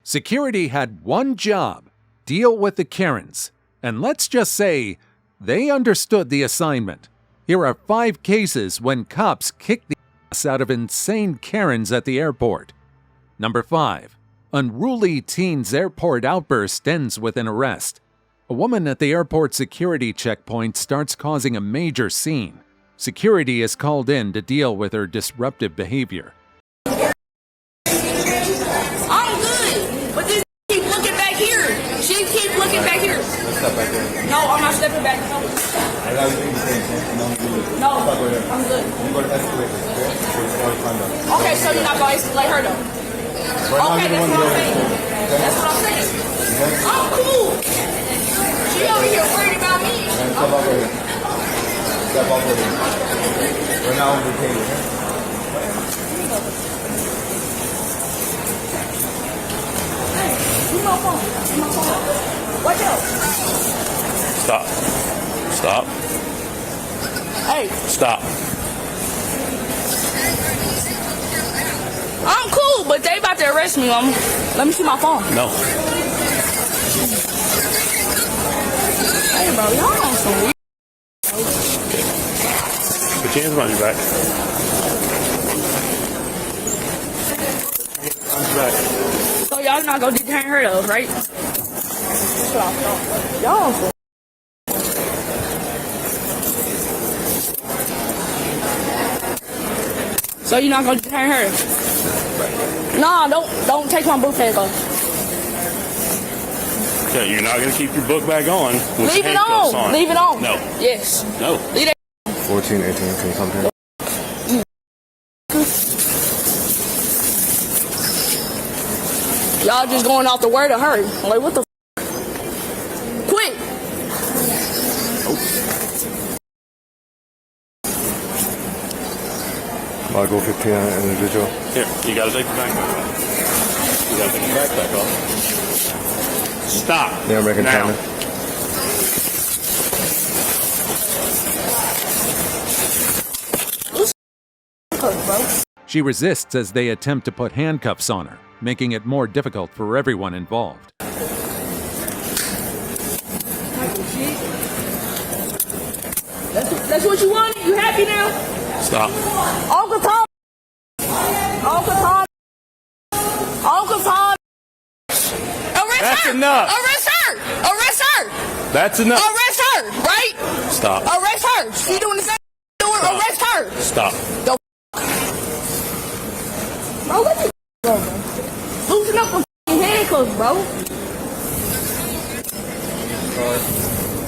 Security had one job: deal with the Karens. And let's just say, they understood the assignment. Here are 5 cases when cops kicked the ass out of insane Karens at the airport. Number 5. Unruly teen's airport outburst ends with an arrest. A woman at the airport security checkpoint starts causing a major scene. Security is called in to deal with her disruptive behavior. I'm good, but this keep looking back here. She keep looking back here. Step back there. No, I'm not stepping back. No, I'm good. You go to escalate this, okay? Okay, so you're not going to escalate her though. Okay, that's what I'm saying. That's what I'm saying. I'm cool. She over here worried about me. Step off over here. Step off over here. We're now on the table, okay? Hey, give me my phone. Give me my phone. Watch out. Stop. Stop. Hey. Stop. I'm cool, but they about to arrest me, mama. Let me see my phone. No. Hey, bro, y'all on some weird. Put your hands behind your back. On your back. So y'all not gonna detain her though, right? That's what I thought. Y'all on some. So you're not gonna detain her? Nah, don't take my book bag off. Okay, you're not going to keep your book bag on. With Leave it handcuffs on. Leave it on. No. Yes. No. Leave it. 14, 18, can you come here? Y'all just going off the word of her. I'm like, what the Quit. I'll go 15 on an individual. Here, you got to take the backpack off. You got to take the backpack off. Stop. The American now. China. She resists as they attempt to put handcuffs on her, making it more difficult for everyone involved. That's what you wanted? You happy now? Stop. Uncle Tom. Uncle Tom. Uncle Tom. Arrest That's her. enough. Arrest her. Arrest her. That's enough. Arrest her. Right? Stop. Arrest her. She doing the same. Arrest her. Stop. Bro, let me go, bro. Loosen up the handcuffs, bro.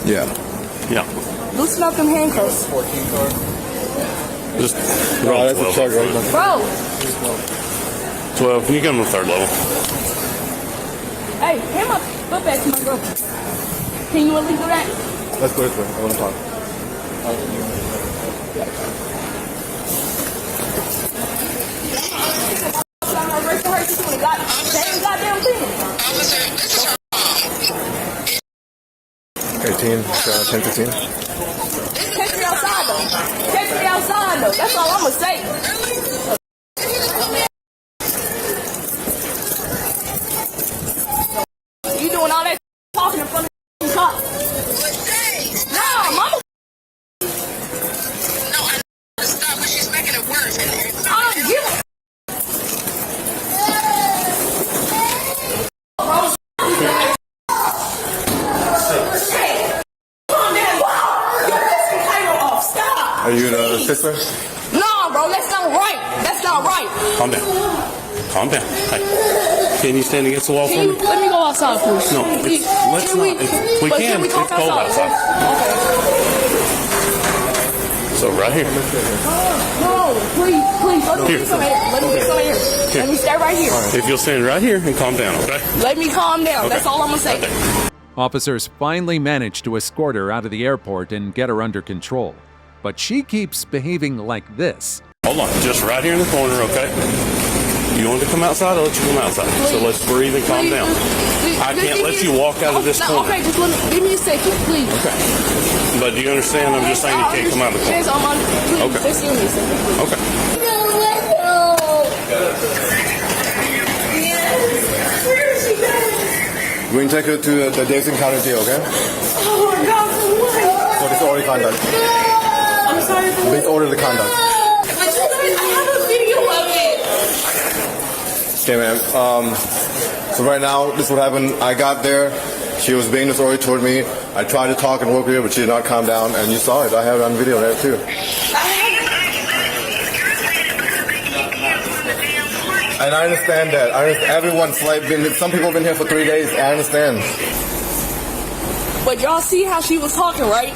Yeah. Yeah. Loosen up them handcuffs. 14 card. Just Bro, that's a charge right now. Bro. 12. Can you come to the 3rd level? Hey, hand my foot back to my girl. Can you at least do that? Let's go this way. I want to talk. Arrest her. She's doing same goddamn thing. 18, 10, 15. Catch me outside, though. Catch me outside, though. That's all I'm going to say. You doing all that talking in front of the cop. No, mama. No, I know to stop, but she's making it worse. I don't give a Are you the sister? No, bro, that's not right. That's not right. Calm down. Calm down. Hey. Can you stand against the wall for Can you, me? let me go outside, please. No, let's not. We but can. we It's talk cold outside. Okay. So right here. No, please. Let me Here. get some here. Let me get some here. Let me stay right here. If you'll stand right here and calm down, okay? Let me calm down. That's all I'm going to say. Officers finally manage to escort her out of the airport and get her under control. But she keeps behaving like this. Hold on, just right here in the corner, okay? You want to come outside, I'll let you come outside. Please. So let's breathe and calm down. I can't let you walk out of this corner. Okay, just give me a second, please. Okay. But do you understand? I'm just saying you can't come out of the corner. Please, Okay. just give me a second. Okay. No, let go. Where is she We're gonna take her to the Detailtron County Jail, okay? Oh my God, for what? For disorderly conduct. I'm sorry for what? Disorderly conduct. But you guys, I have a video of it. Okay, ma'am. So right now, this is what happened. I got there. She was being disorderly toward me. I tried to talk and work with her, but she did not calm down. And you saw it. I have it on video there too. And I understand that. Everyone's like some people have been here for 3 days. I understand. But y'all see how she was talking, right?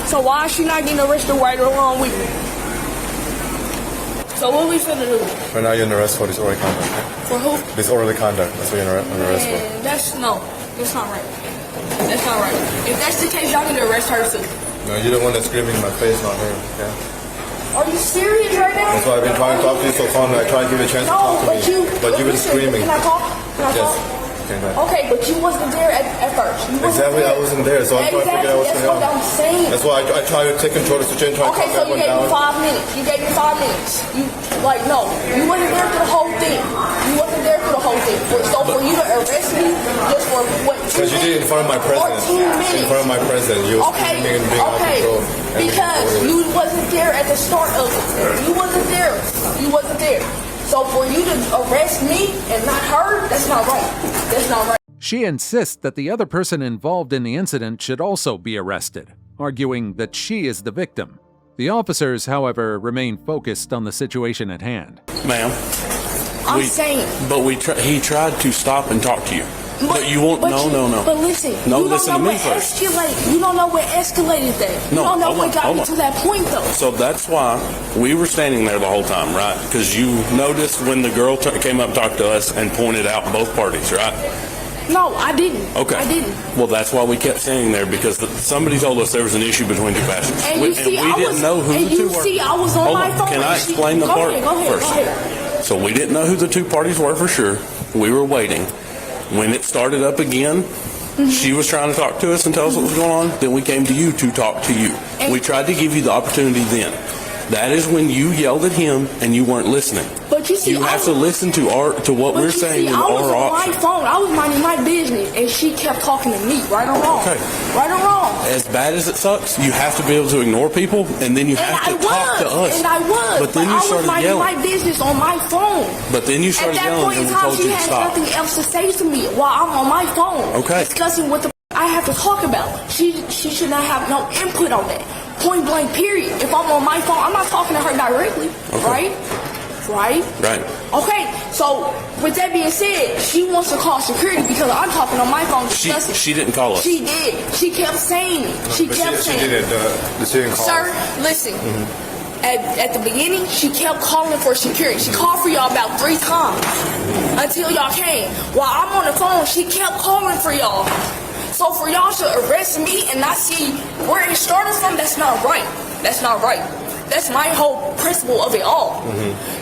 So why is she not getting arrested right along with me? So what we finna do? Right now, you're in arrest for disorderly conduct. Okay? For who? Disorderly conduct. That's what you're in arrest for. Man, that's not right. That's not right. If that's the case, y'all need to arrest her too. No, you're the one that's screaming in my face, not her. Okay? Are you serious right now? That's why I've been trying to talk to you so far. I tried to give you a chance to talk to me. But you've been screaming. Can I talk? Yes. Okay, but you wasn't there at first. You wasn't Exactly, there. I wasn't there, so I'm trying to figure out what's going on. That's what I'm saying. That's why I tried to take control of the situation, try to Okay, calm so you everyone gave me down. 5 minutes. You gave me 5 minutes. You no, you wasn't there for the whole thing. You wasn't there for the whole thing. So for you to arrest me just for what? Because you did it in front of my president. 14 minutes. In front of my president, you was Okay, screaming and being out of control. because you wasn't there at the start of it. You wasn't there. You wasn't there. So for you to arrest me and not her, that's not right. That's not right. She insists that the other person involved in the incident should also be arrested, arguing that she is the victim. The officers, however, remain focused on the situation at hand. Ma'am. I'm saying. But he tried to stop and talk to you. But you won't. No. But listen. No, you listen don't to know me what first. You don't know what escalated that. You don't know what got me to that point, though. So that's why we were standing there the whole time, right? Because you noticed when the girl came up and talked to us and pointed out both parties, right? No, I didn't. Okay. I didn't. Well, that's why we kept standing there, because somebody told us there was an issue between two passengers. And you see, we didn't know who the two were. I was on my phone. Can I explain the part first? Go ahead. So we didn't know who the two parties were for sure. We were waiting. When it started up again, she was trying to talk to us and tell us what was going on. Then we came to you to talk to you. We tried to give you the opportunity then. That is when you yelled at him and you weren't listening. But you see, you have to listen to what we're saying. I was our on my option. phone. I was minding my business, and she kept talking to me. Right or wrong? Okay. Right or wrong? As bad as it sucks, you have to be able to ignore people, and then you have to talk to us. And I was. But then you started I was yelling. minding my business on my phone. But then you started At that yelling, point in and we time, told she you to had stop. nothing else to say to me while I'm on my phone. Okay. Discussing what the I have to talk about. She should not have no input on that. Point blank, period. If I'm on my phone, I'm not talking to her directly, right? Right? Right. Okay, so with that being said, she wants to call security because I'm talking on my phone discussing. She didn't call us. She did. She kept saying it. She didn't call Sir, listen. At the beginning, she kept calling for security. She called for y'all about 3 times until y'all came. While I'm on the phone, she kept calling for y'all. So for y'all to arrest me and not see where it started from, that's not right. That's not right. That's my whole principle of it all.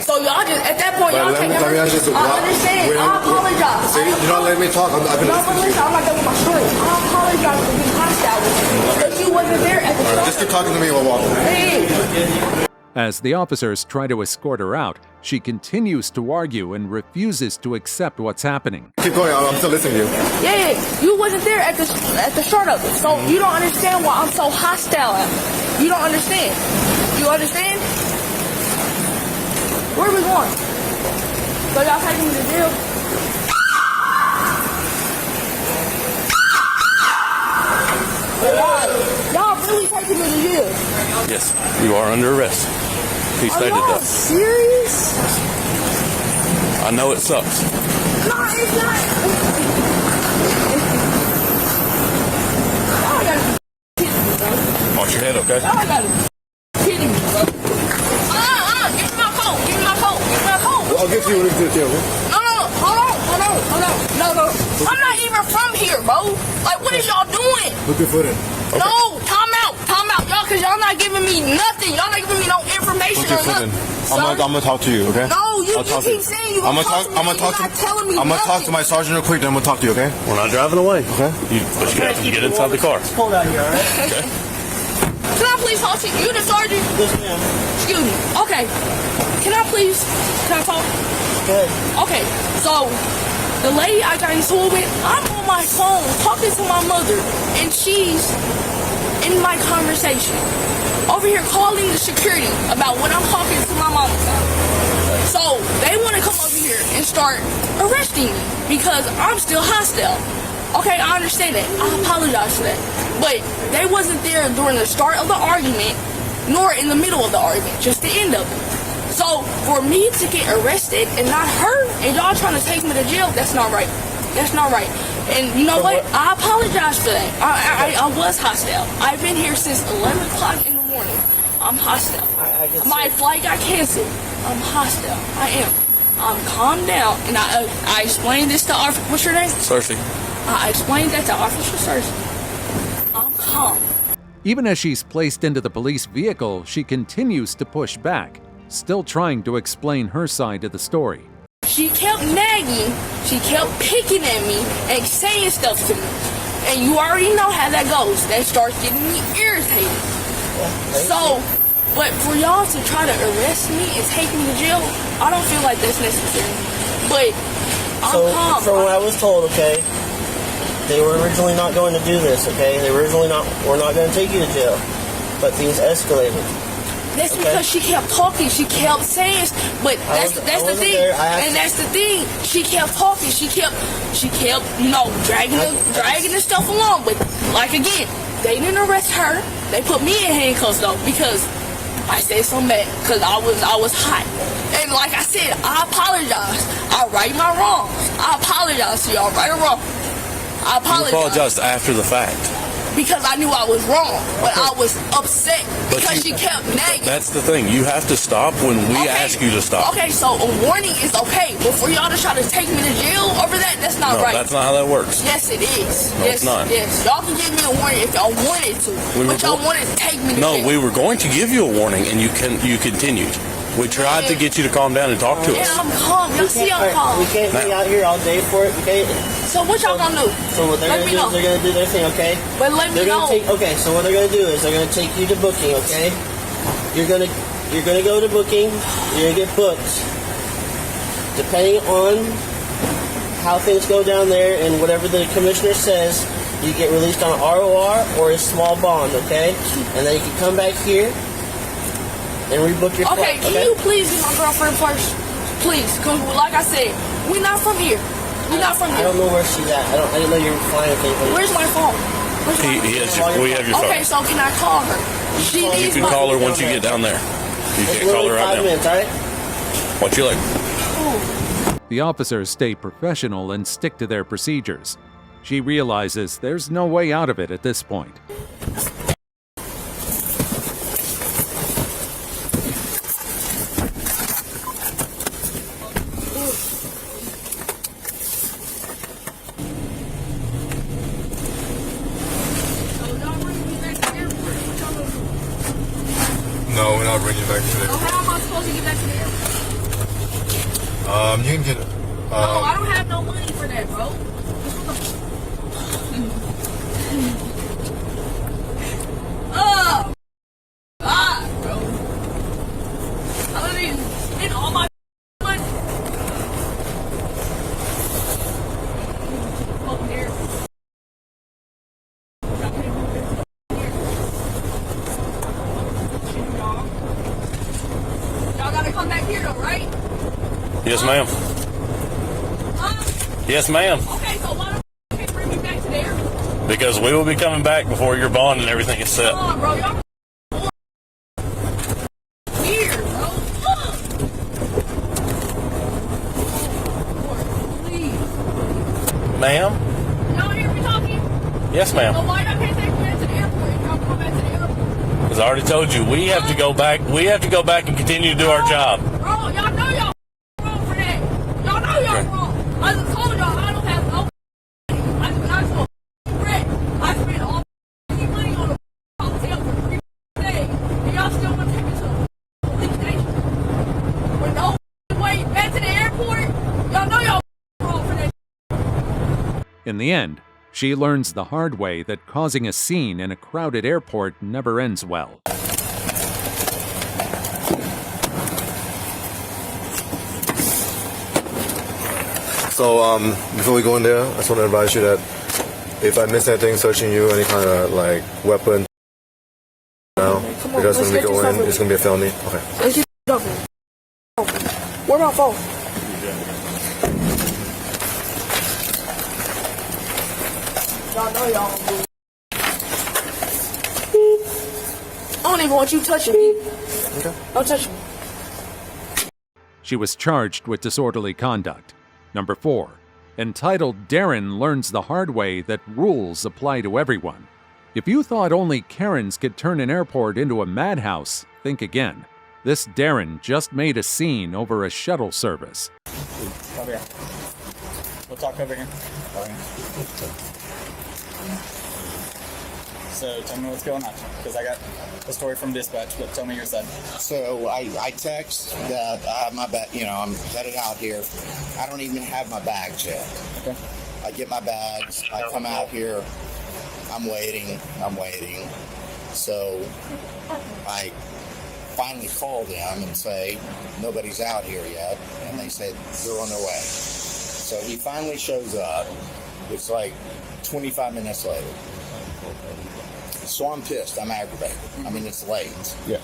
So y'all just, at that point, y'all take everything. I understand. I apologize. See, you're not letting me talk. I've been listening to you. I'm not done with my story. I apologize for being hostile with you because you wasn't there at the start. Just keep talking to me while walking. Hey. As the officers try to escort her out, she continues to argue and refuses to accept what's happening. Keep going. I'm still listening to you. Yeah, you wasn't there at the start of it, so you don't understand why I'm so hostile. You don't understand. You understand? Where are we going? So y'all taking me to jail? Y'all really taking me to jail? Yes, you are under arrest. He stated Are y'all that. serious? I know it sucks. No, it's not. Y'all gotta be kidding me, bro. Watch your head, okay? Y'all gotta be kidding me, bro. Give me my phone. Give me my phone. Give me my phone. Well, I'll get to you when we get there, okay? No. Hold on. No. I'm not even from here, bro. Like, what is y'all doing? Put your foot in. Okay. No, time out. Y'all, because y'all not giving me nothing. Y'all not giving me no information Put your or foot in. nothing. I'm gonna talk to you, okay? No, you I'll talk to keep you. saying you I'm gonna gonna talk to me. I'm gonna talk You're to. not telling me I'm gonna talk nothing. to my sergeant real quick, then I'm gonna talk to you, okay? We're not driving away. Okay. But you get inside the car. It's cold out here, all right? Okay. Can I please talk to you? You the sergeant? Yes, ma'am. Excuse me. Okay. Can I talk? Go ahead. Okay. So, The lady I got into it with, I'm on my phone talking to my mother, and she's in my conversation. Over here calling the security about what I'm talking to my mom about. So they want to come over here and start arresting me because I'm still hostile. Okay, I understand that. I apologize for that. But they wasn't there during the start of the argument, nor in the middle of the argument, just the end of it. So for me to get arrested and not her, and y'all trying to take me to jail, that's not right. That's not right. And you know what? I apologize for that. I was hostile. I've been here since 11 o'clock in the morning. I'm hostile. My flight got canceled. I'm hostile. I am. I'm calm down. And I explained this to Officer, what's your name? Cersei. I explained that to Officer Cersei. I'm calm. Even as she's placed into the police vehicle, she continues to push back, still trying to explain her side of the story. She kept nagging, she kept picking at me and saying stuff to me. And you already know how that goes. That starts getting me irritated. So, but for y'all to try to arrest me and take me to jail, I don't feel like that's necessary. But I'm calm. From what I was told, okay, they were originally not going to do this, okay? They were originally we're not going to take you to jail. But things escalated. That's because she kept talking. She kept saying, but that's the thing. And that's the thing. She kept talking. She kept, you know, dragging the stuff along. But like again, they didn't arrest her. They put me in handcuffs though because I said something bad because I was hot. And like I said, I apologize. I right my wrongs. I apologize to y'all, right or wrong. I apologize. You apologized after the fact. Because I knew I was wrong, but I was upset because she kept nagging. That's the thing. You have to stop when we ask you to stop. Okay, so a warning is okay, but for y'all to try to take me to jail over that, that's not right. No, that's not how that works. Yes, it is. No, yes, it's not. Yes, y'all can give me a warning if y'all wanted to, but y'all wanted to take me to jail. No, we were going to give you a warning, and you continued. We tried to get you to calm down and talk to us. And I'm calm. Y'all see I'm calm. We can't be out here all day for it, okay? So what y'all gonna do? So what they're going to do is they're going to do their thing, okay? But let me know. Okay, so what they're going to do is they're going to take you to booking, okay? You're going to go to booking. You're going to get booked. Depending on how things go down there and whatever the commissioner says, you get released on an ROR or a small bond, okay? And then you can come back here and rebook your flight. Okay, can you please be my girlfriend first? Please, because like I said, we're not from here. We're not from here. I don't know where she's at. I didn't know you were flying with anybody. Where's my phone? We have your phone. Okay, so can I call her? You can call her once you get down there. You can't call her right now. 5 minutes, all right? What you like? The officers stay professional and stick to their procedures. She realizes there's no way out of it at this point. No, we're not bringing you back today. So how am I supposed to get back to the airport? You can get. No, I don't have no money for that, bro. Oh, God, bro. I don't even spend all my money. Fucking airport. Y'all gotta come back here though, right? Yes, ma'am. Yes, ma'am. Okay, so why don't you bring me back to the airport? Because we will be coming back before your bond and everything is set. Come on, bro. Y'all weird, bro. Please. Ma'am? Y'all hear me talking? Yes, So ma'am. why y'all can't take me back to the airport if y'all come back to the airport? Because I already told you, we have to go back. We have to go back and continue to do our job. Bro, y'all know y'all wrong for that. Y'all know y'all wrong. I just told y'all I don't have no money. I told Brett, I spent all my money on a hotel for 3 days. And y'all still want to take me to a police station. With no way back to the airport? Y'all know y'all wrong for that. In the end, she learns the hard way that causing a scene in a crowded airport never ends well. So before we go in there, I just want to advise you that if I miss anything searching you, any kind of like weapon now, Come on, because when we let's go get in, this it's gonna be a felony. Okay. Let's get it over. Where my phone? Y'all know y'all gonna move. I don't even want you touching me. Okay. Don't touch me. She was charged with disorderly conduct. Number 4. Entitled Darren learns the hard way that rules apply to everyone. If you thought only Karens could turn an airport into a madhouse, think again. This Darren just made a scene over a shuttle service. Over here. We'll talk over here. So tell me what's going on, because I got a story from dispatch, but tell me your side. So I text that I have my bag, I'm headed out here. I don't even have my bags yet. Okay. I get my bags, I come out here, I'm waiting. So I finally call them and say, nobody's out here yet. And they said, they're on their way. So he finally shows up. It's like 25 minutes later. So I'm pissed. I'm aggravated. I mean, it's late. Yeah.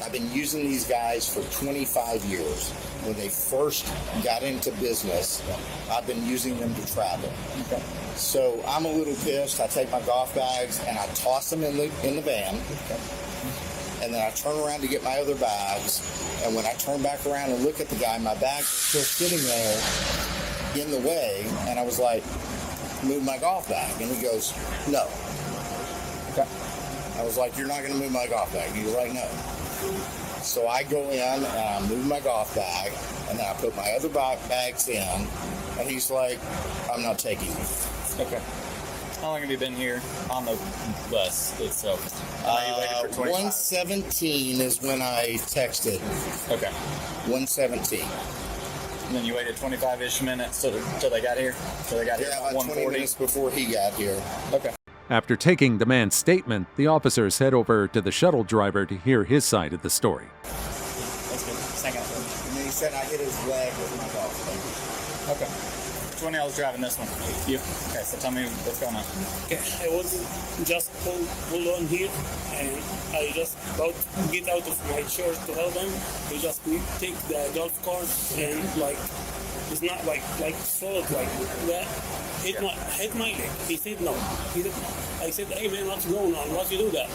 I've been using these guys for 25 years. When they first got into business, I've been using them to travel. Okay. So I'm a little pissed. I take my golf bags and I toss them in the van. Okay. And then I turn around to get my other bags. And when I turn back around and look at the guy, my bags are still sitting there in the way. And I was like, move my golf bag. And he goes, no. Okay. I was like, you're not going to move my golf bag. He was like, no. So I go in and I move my golf bag, and then I put my other bags in, and he's like, I'm not taking you. Okay. How long have you been here on the bus itself? Are you waiting for 25? 1:17 is when I texted. Okay. 1:17. And then you waited 25-ish minutes till they got here? Till they got here Yeah, at about 20 1:40? minutes before he got here. Okay. After taking the man's statement, the officers head over to the shuttle driver to hear his side of the story. That's good. Just hang out for me. And then he said I hit his leg with my golf bag. Okay. Which one of y'all was driving this one? You. Okay, so tell me what's going on. Okay, I was just pulled on here, and I just about to get out of my church to help them. They just take the golf cart and it's not like solid like that. Hit my leg. He said no. I said, hey man, what's going on? Why you do that?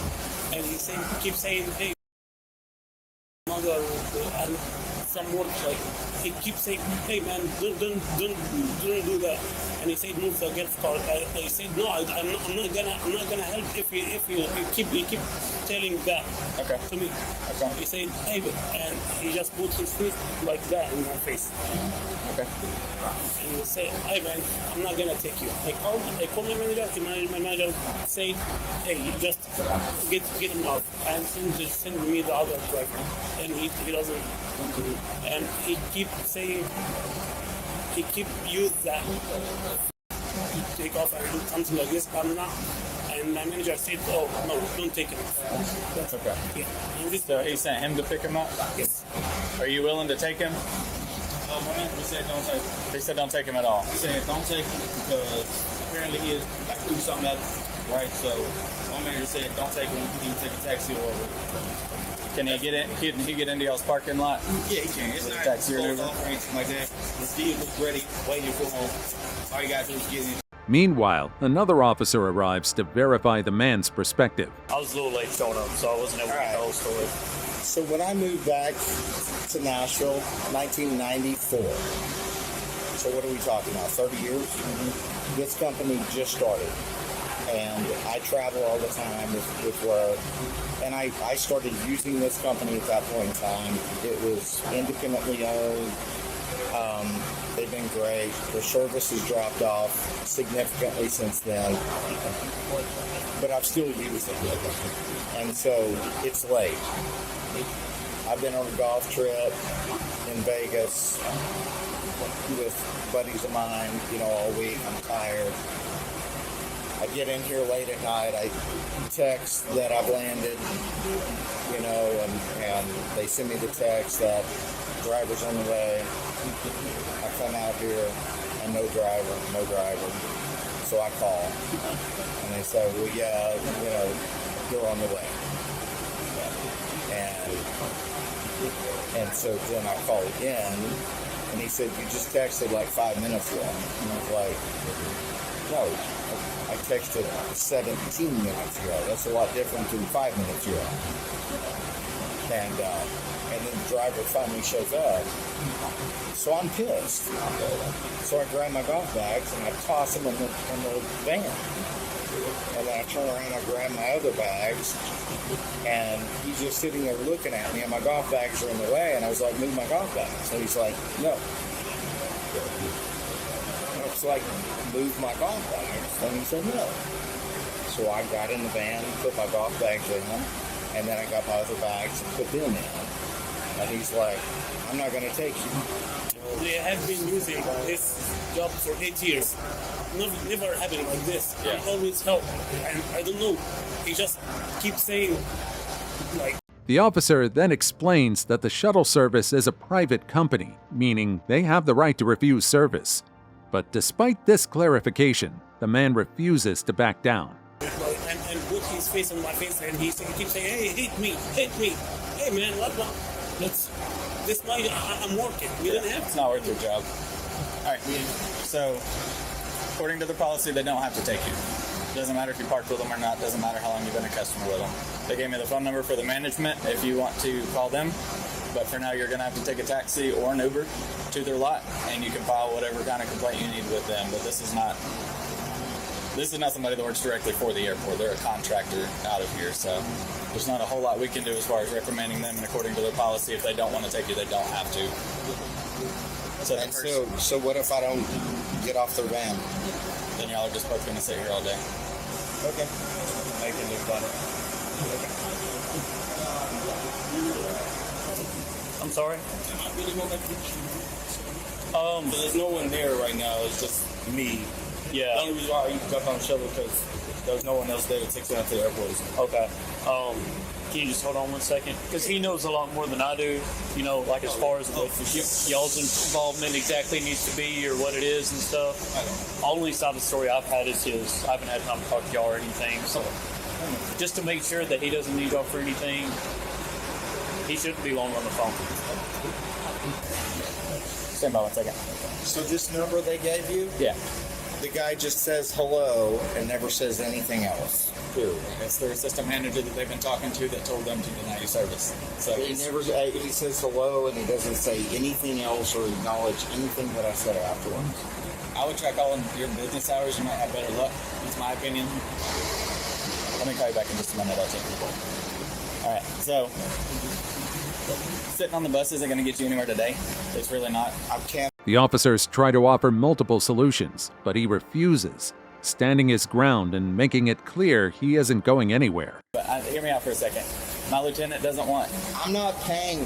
And he said, keep saying, hey, mother, and some words like he keeps saying, hey man, don't do that. And he said, move the golf cart. I said, no, I'm not gonna help if you keep telling that to me. Okay. He said, hey, and he just put his feet like that in my face. Okay. And he said, hey man, I'm not gonna take you. I called my manager. My manager said, hey, you just get him out and send me the other driver. And he doesn't. And he keep saying, he keep use that. He take off and do something like this. I'm not. And my manager said, oh no, don't take him. That's okay. Yeah. And this, So he sent him to pick him up? yes. Are you willing to take him? My manager said don't take him. He said don't take him at all. He said don't take him because apparently he is like do something else, right? So my manager said don't take him. He can take a taxi or Can he get in? Can he get into y'all's parking lot? yeah, he can. It's With not the taxi or closed whatever. off or anything like that. The vehicle's ready, waiting for him. All you gotta do is get in. Meanwhile, another officer arrives to verify the man's perspective. I was a little late showing up, so I wasn't able to get the whole story. So when I moved back to Nashville, 1994. So what are we talking about? 30 years? This company just started. And I travel all the time with work. And I started using this company at that point in time. It was independently owned. They've been great. Their service has dropped off significantly since then. But I've still used it. And so it's late. I've been on a golf trip in Vegas with buddies of mine, all week. I'm tired. I get in here late at night. I text that I've landed, and they send me the text that driver's on the way. I come out here and no driver. So I call, and they say, well, yeah, you're on the way. And so then I call again, and he said, you just texted like 5 minutes ago. And I was like, no, I texted 17 minutes ago. That's a lot different than 5 minutes ago. And then the driver finally shows up. So I'm pissed. So I grab my golf bags and I toss them in the van. And then I turn around and I grab my other bags. And he's just sitting there looking at me, and my golf bags are in the way. And I was like, move my golf bags. So he's like, no. And I was like, move my golf bags. And he said, no. So I got in the van, put my golf bags in them, and then I got my other bags and put them in. And he's like, I'm not going to take you. They have been using this job for 8 years. Never happened like this. Yeah. He always help. And I don't know. He just keeps saying, like. The officer then explains that the shuttle service is a private company, meaning they have the right to refuse service. But despite this clarification, the man refuses to back down. And put his face on my face, and he keeps saying, hey, hit me. Hey, man, what? This night I'm working. You didn't have to. It's not worth your job. All right. So, according to the policy, they don't have to take you. Doesn't matter if you parked with them or not. Doesn't matter how long you've been a customer with them. They gave me the phone number for the management if you want to call them. But for now, you're going to have to take a taxi or an Uber to their lot, and you can file whatever kind of complaint you need with them. But this is not somebody that works directly for the airport. They're a contractor out of here, so there's not a whole lot we can do as far as reprimanding them. And according to their policy, if they don't want to take you, they don't have to. So what if I don't get off their van? Then y'all are just both going to sit here all day. Okay. I can live on it. I'm sorry? There's no one there right now. It's just me. Yeah. The only reason why you jumped on the shuttle because there's no one else there to take me to the airport. Okay. Can you just hold on 1 second? Because he knows a lot more than I do, like as far as what y'all's involvement exactly needs to be or what it is and stuff. Only side of the story I've had is his. I haven't had time to talk to y'all or anything. So just to make sure that he doesn't need y'all for anything, he shouldn't be long on the phone. Stand by 1 second. So this number they gave you? Yeah. The guy just says hello and never says anything else. It's their system manager that they've been talking to that told them to deny you service. So He says hello and he doesn't say anything else or acknowledge anything that I said afterwards. I would track all in your business hours. You might have better luck. That's my opinion. Let me call you back in just a minute. I'll take your call. All right. So sitting on the bus isn't going to get you anywhere today. It's really not. I can't. The officers try to offer multiple solutions, but he refuses, standing his ground and making it clear he isn't going anywhere. But hear me out for a second. My lieutenant doesn't want. I'm not paying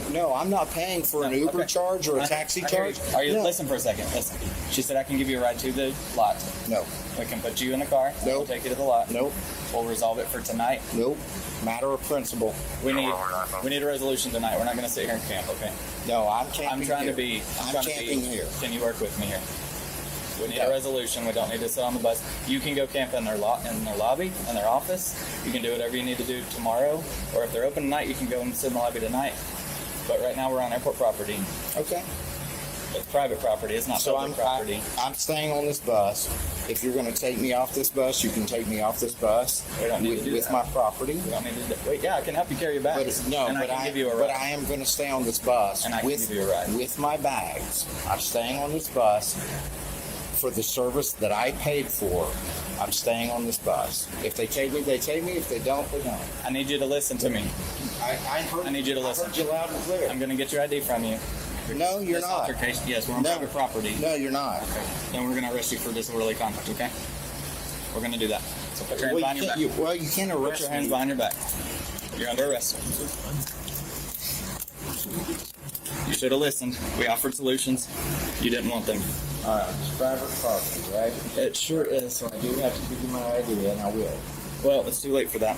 for an Uber charge or a taxi charge. Listen for a second. Listen. She said I can give you a ride to the lot. No. We can put you in the car. Nope. We'll take you to the lot. Nope. We'll resolve it for tonight. Nope. Matter of principle. We need a resolution tonight. We're not going to sit here and camp, okay? No, I'm camping I'm trying here. to be. I'm camping here. Can you work with me here? We need a resolution. We don't need to sit on the bus. You can go camp in their lobby, in their office. You can do whatever you need to do tomorrow, or if they're open tonight, you can go and sit in the lobby tonight. But right now, we're on airport property. Okay. It's private property. It's not public property. I'm staying on this bus. If you're going to take me off this bus, you can take me off this bus We don't need to do with that. my property. We don't need to wait. Yeah, I can help you carry your bags. But no, and but I can give you a but ride. I am going to stay on this bus And I can give you a ride. with my bags. I'm staying on this bus for the service that I paid for. I'm staying on this bus. If they take me, they take me. If they don't, they don't. I need you to listen to me. I need you to listen. I heard you loud and clear. I'm going to get your ID from you. No, you're This not. altercation- Yes, we're on private property. No, you're not. Okay. Then we're going to arrest you for disorderly conduct, okay? We're going to do that. So put your hands behind your back. You can't arrest Put your hands me. behind your back. You're under arrest. You should have listened. We offered solutions. You didn't want them. All right, it's private property, right? It sure is. So I do have to give you my ID, and I will. Well, it's too late for that.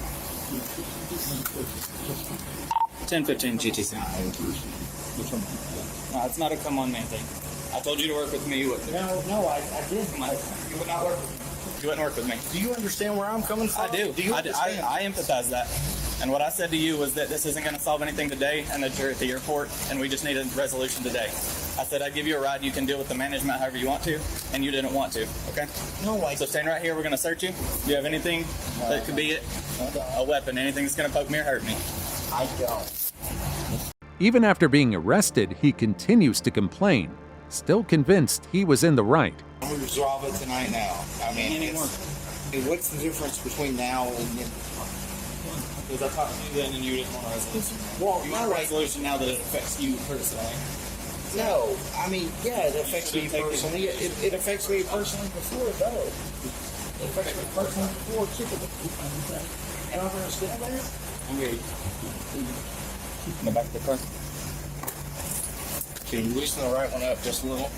10:15 GTC. No, it's not a come on man thing. I told you to work with me. You wouldn't. No, I did. You would not work with me. You wouldn't work with me. Do you understand where I'm coming from? I do. Do you understand? I empathize that. And what I said to you was that this isn't going to solve anything today, and that you're at the airport, and we just need a resolution today. I said I'd give you a ride. You can deal with the management however you want to, and you didn't want to. Okay? No, So stand right here. We're going to search you. Do you have anything that could be a weapon? Anything that's going to poke me or hurt me? I don't. Even after being arrested, he continues to complain, still convinced he was in the right. We resolve it tonight now. I mean, what's the difference between now and Because I talked to you then, and you didn't want a resolution. Well, you want a resolution now that it affects you personally. No, I mean, yeah, it affects me personally. It affects me personally before it does. It affects me personally before it. And I'm going to stand there. I'm ready. In the back of the car. Can you loosen the right one up just a little?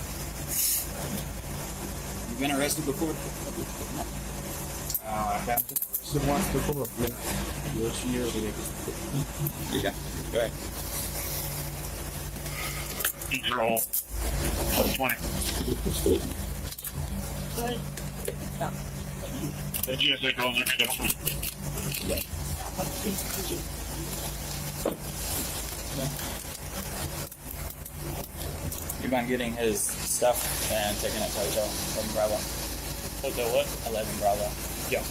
You've been arrested before? I have to. So once before. Yes, years ago. Yeah. Go ahead. Roll. 20. Did you take on the You mind getting his stuff and taking it to Hotel 11 Bravo? Hotel what? 11 Bravo. Yeah.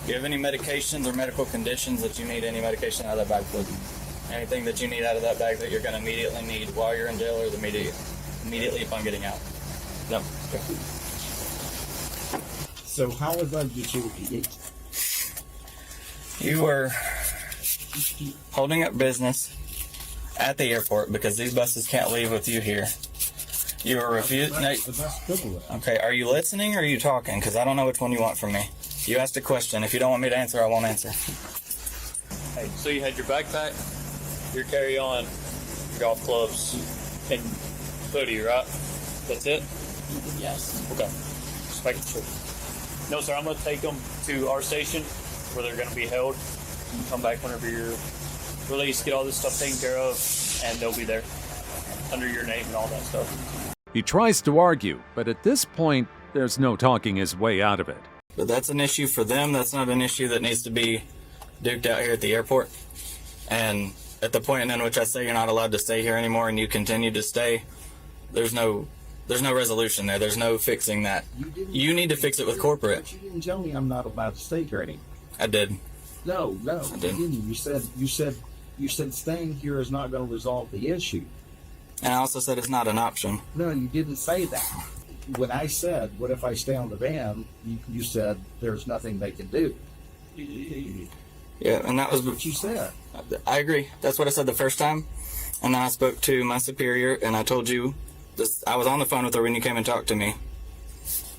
Do you have any medications or medical conditions that you need any medication out of that bag for? Anything that you need out of that bag that you're going to immediately need while you're in jail or immediately upon getting out? No. Okay. So how was I get you? You were holding up business at the airport because these buses can't leave with you here. You were refusing. Okay, are you listening or are you talking? Because I don't know which one you want from me. You asked a question. If you don't want me to answer, I won't answer. Hey, so you had your backpack, your carry-on, your golf clubs, and hoodie, right? That's it? Yes. Okay. Just making sure. No, sir, I'm going to take them to our station where they're going to be held. You can come back whenever you're released, get all this stuff taken care of, and they'll be there under your name and all that stuff. He tries to argue, but at this point, there's no talking his way out of it. But that's an issue for them. That's not an issue that needs to be duked out here at the airport. And at the point in which I say you're not allowed to stay here anymore and you continue to stay, there's no resolution there. There's no fixing that. You need to fix it with corporate. But you didn't tell me I'm not allowed to stay here anymore. I did. No, I didn't. You said staying here is not going to resolve the issue. And I also said it's not an option. No, you didn't say that. When I said, what if I stay on the van, you said there's nothing they can do. Yeah, and that was what you said. I agree. That's what I said the first time. And then I spoke to my superior, and I told you, I was on the phone with her when you came and talked to me.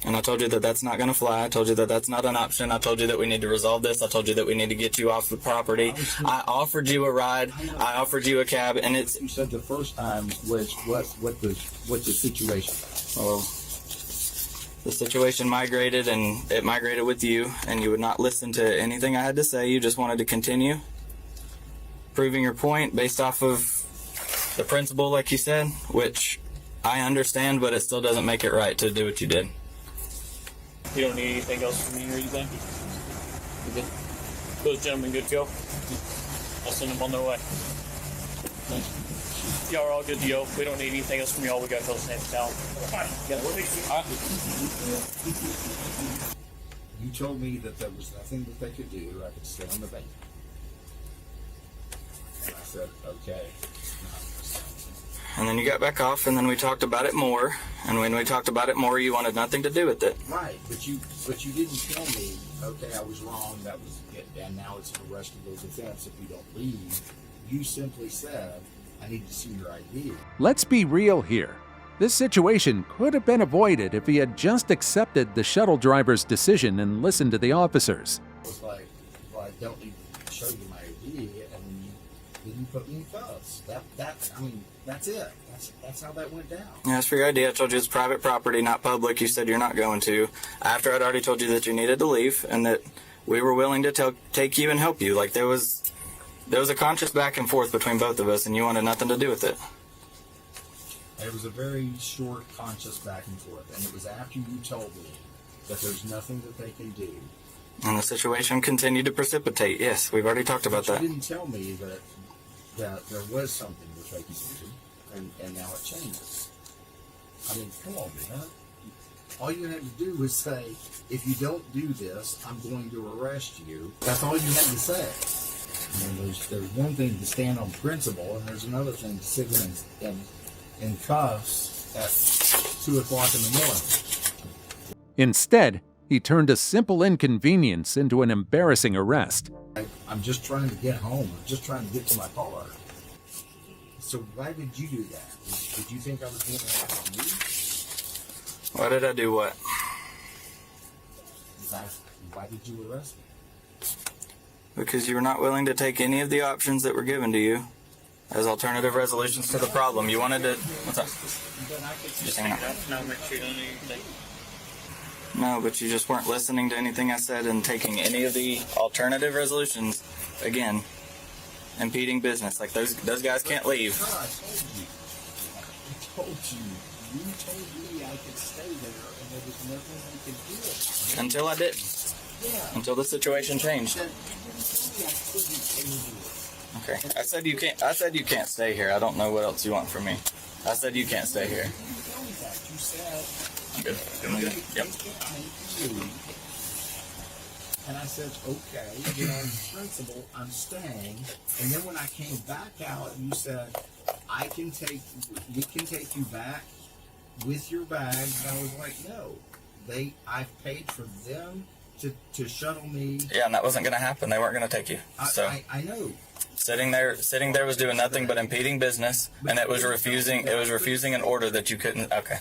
And I told you that that's not going to fly. I told you that that's not an option. I told you that we need to resolve this. I told you that we need to get you off the property. I offered you a ride. I offered you a cab, and it's... You said the first time was what's the situation? Well, the situation migrated, and it migrated with you, and you would not listen to anything I had to say. You just wanted to continue proving your point based off of the principle, like you said, which I understand, but it still doesn't make it right to do what you did. You don't need anything else from me or anything? You good? Those gentlemen good to go? I'll send them on their way. Y'all are all good to go. We don't need anything else from y'all. We got to stay in town. You told me that there was nothing that they could do. I could stay on the van. And I said, okay. And then you got back off, and then we talked about it more. And when we talked about it more, you wanted nothing to do with it. Right, but you didn't tell me, okay, I was wrong, that was it, and now it's an arrestable offense if you don't leave. You simply said, I need to see your ID. Let's be real here. This situation could have been avoided if he had just accepted the shuttle driver's decision and listened to the officers. It was like, well, I don't need to show you my ID, and you didn't put me in cuffs. That's it. That's how that went down. Yeah, that's for your idea. I told you it's private property, not public. You said you're not going to. After I'd already told you that you needed to leave and that we were willing to take you and help you. Like, there was There was a conscious back and forth between both of us, and you wanted nothing to do with it. It was a very short, conscious back and forth, and it was after you told me that there's nothing that they can do. And the situation continued to precipitate. Yes, we've already talked about that. You didn't tell me that there was something that they could do, and now it changes. I mean, come on, man. All you had to do was say, if you don't do this, I'm going to arrest you. That's all you had to say. You know, there's one thing to stand on principle, and there's another thing to sit in cuffs at 2 o'clock in the morning. Instead, he turned a simple inconvenience into an embarrassing arrest. I'm just trying to get home. I'm just trying to get to my car. So why did you do that? Did you think I was going to arrest you? Why did I do what? Why did you arrest me? Because you were not willing to take any of the options that were given to you as alternative resolutions to the problem. You wanted to... What's up? Just hang on. No, but you just weren't listening to anything I said and taking any of the alternative resolutions. Again, impeding business. Like those guys can't leave. I told you. You told me I could stay there and there was nothing I could do. Until I didn't. Yeah. Until the situation changed. Okay. I said you can't stay here. I don't know what else you want from me. I said you can't stay here. You said I'm good. Yep. And I said, okay, you know, in principle, I'm staying. And then when I came back out, you said, we can take you back with your bag. And I was like, no, I've paid for them to shuttle me. Yeah, and that wasn't going to happen. They weren't going to take you. So I know. Sitting there was doing nothing but impeding business, and it was refusing an order that you couldn't. Okay.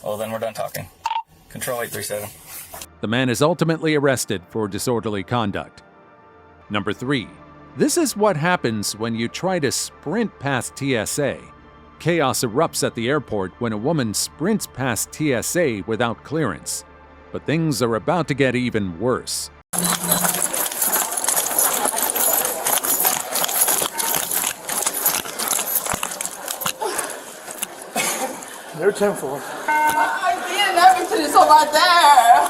Well, then we're done talking. Control 837. The man is ultimately arrested for disorderly conduct. Number 3. This is what happens when you try to sprint past TSA. Chaos erupts at the airport when a woman sprints past TSA without clearance. But things are about to get even worse. They're 10-4. I did everything is over there.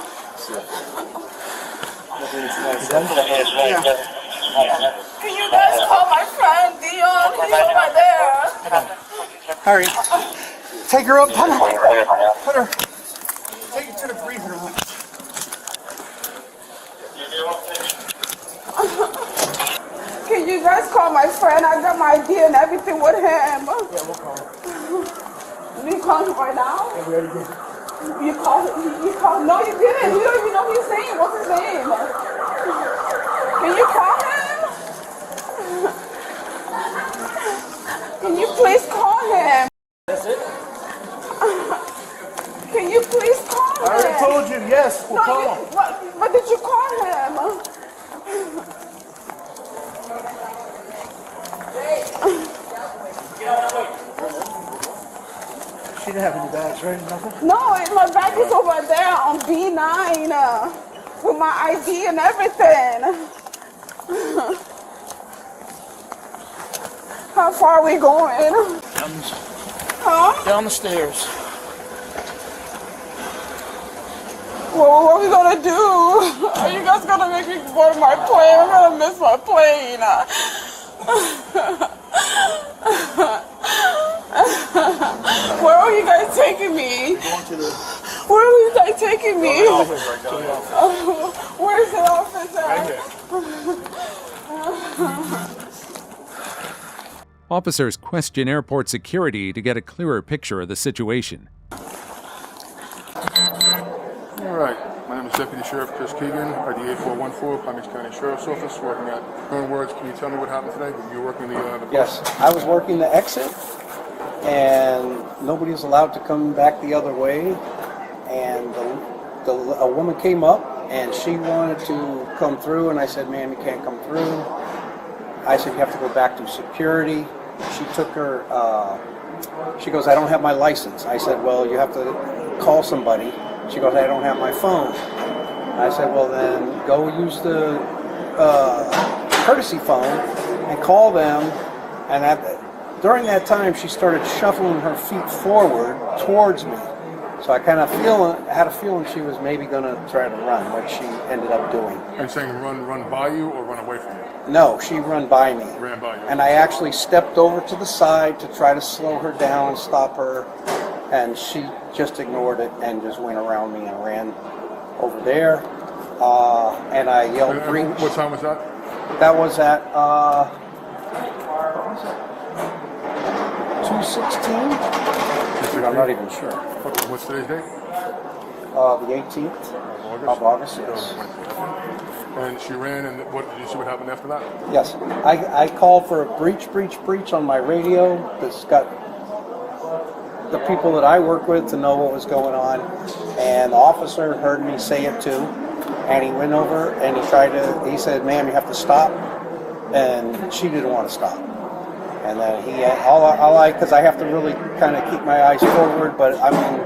Can you guys call my friend Dion? He's over there. Hurry. Take her up. Put her. Take her to the breather room. Can you guys call my friend? I got my ID and everything with him. Yeah, we'll call her. You call him right now? Yeah, we already did. You called him? You called? No, you didn't. You don't even know his name. What's his name? Can you call him? Can you please call him? That's it? Can you please call him? I already told you, yes, we'll call him. But did you call him? She didn't have any bags, right? Nothing? No, my bag is over there on B9 with my ID and everything. How far are we going? Down the stairs. Well, what are we gonna do? Are you guys gonna make me go to my plane? I'm gonna miss my plane. Where are you guys taking me? Where are you guys taking me? Where's the office at? Officers question airport security to get a clearer picture of the situation. All right. My name is Deputy Sheriff Chris Keegan, ID 8414, Palm Beach County Sheriff's Office, working at Earn Words. Can you tell me what happened today? You were working the Yes, I was working the exit, and nobody was allowed to come back the other way. And a woman came up, and she wanted to come through, and I said, ma'am, you can't come through. I said, you have to go back to security. She took her, she goes, I don't have my license. I said, well, you have to call somebody. She goes, I don't have my phone. I said, well, then go use the courtesy phone and call them. And during that time, she started shuffling her feet forward towards me. So I kind of had a feeling she was maybe going to try to run, which she ended up doing. Are you saying run by you or run away from you? No, she ran by me. Ran by you. And I actually stepped over to the side to try to slow her down and stop her. And she just ignored it and just went around me and ran over there. And I yelled, "Breach!" What time was that? That was at 2:16. I'm not even sure. What's today's date? The 18th of August. Yes. And she ran, and what did you see what happened after that? Yes, I called for a breach on my radio. That's got the people that I work with to know what was going on, and the officer heard me say it too, and he went over and he said, "Ma'am, you have to stop," and she didn't want to stop. And then because I have to really kind of keep my eyes forward, but I mean,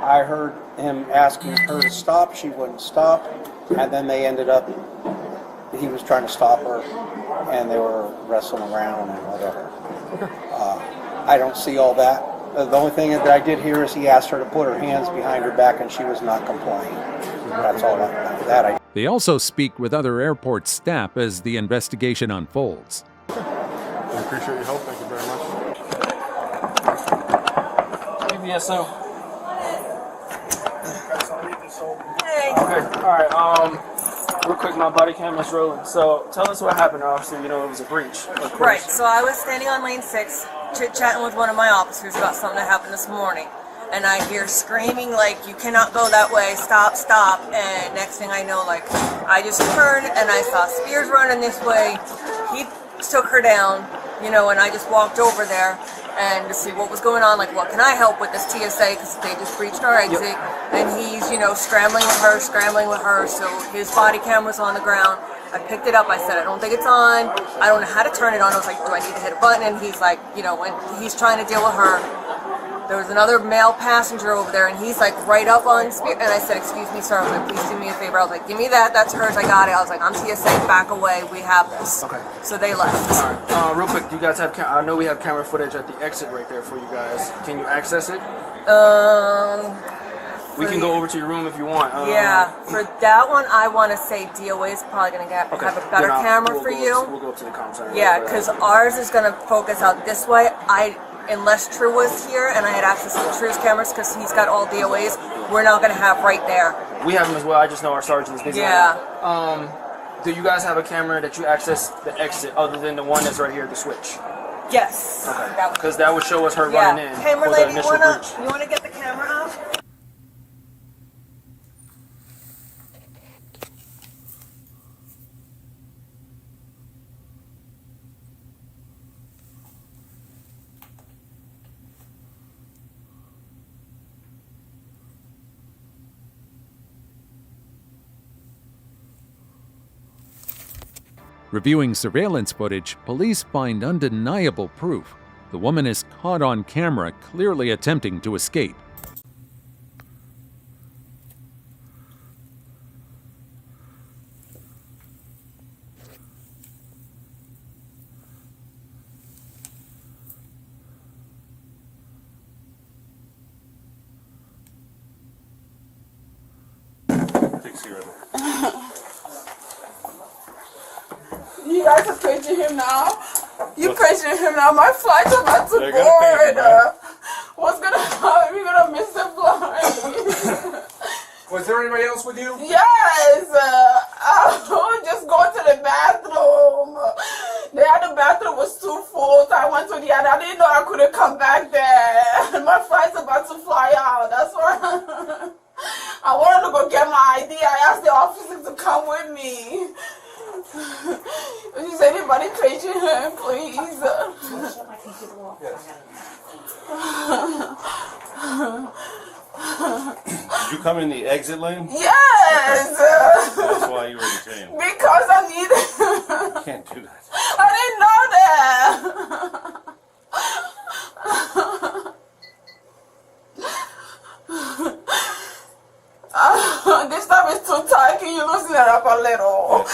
I heard him asking her to stop. She wouldn't stop, and then he was trying to stop her, and they were wrestling around and whatever. I don't see all that. The only thing that I did hear is he asked her to put her hands behind her back, and she was not complying. That's all that I. They also speak with other airport staff as the investigation unfolds. I appreciate your help. Thank you very much. PBSO. Hey. Okay. All right. Real quick, my body cam is rolling. So tell us what happened. Obviously, it was a breach. Right. So I was standing on lane 6, chit-chatting with one of my officers about something that happened this morning. And I hear screaming like, "You cannot go that way, stop, stop." And next thing I know, like, I just turned and I saw Spears running this way. He took her down, and I just walked over there and to see what was going on, like, what can I help with this TSA, because they just breached our exit. Yep. And he's, scrambling with her, so his body cam was on the ground. I picked it up, I said, "I don't think it's on, I don't know how to turn it on." I was like, "Do I need to hit a button?" And he's like, when he's trying to deal with her. There was another male passenger over there, and he's like right up on Spears. And I said, "Excuse me, sir." I was like, "Please do me a favor." I was like, "Give me that. That's hers. I got it." I was like, "I'm TSA. Back away. We have this." Okay. So they left. All right. Real quick, do you guys have? I know we have camera footage at the exit right there for you guys. Can you access it? We can go over to your room if you want. Yeah. For that one, I want to say DOA is probably going to have a better camera for you. We'll go up to the comm center. Yeah, because ours is going to focus out this way. Unless True was here and I had access to True's cameras, because he's got all DOAs, we're not going to have right there. We have them as well. I just know our sergeant's busy. Yeah. Do you guys have a camera that you access the exit other than the one that's right here at the switch? Yes. Okay. Because that would show us her running in. Camera lady, you want to get the camera up? Reviewing surveillance footage, police find undeniable proof. The woman is caught on camera, clearly attempting to escape. You guys are praising him now? You praising him now? My flight's about to board. What's gonna happen? We're gonna miss the flight. Was there anybody else with you? Yes. I just go to the bathroom. The other bathroom was too full, so I went to the other. I didn't know I couldn't come back there. My flight's about to fly out. That's why I wanted to go get my ID. I asked the officer to come with me. Is anybody paging him, please? Did you come in the exit lane? Yes! That's why you were detained. Because I needed... You can't do that. I didn't know that! This time is too tight. Can you loosen it up a little?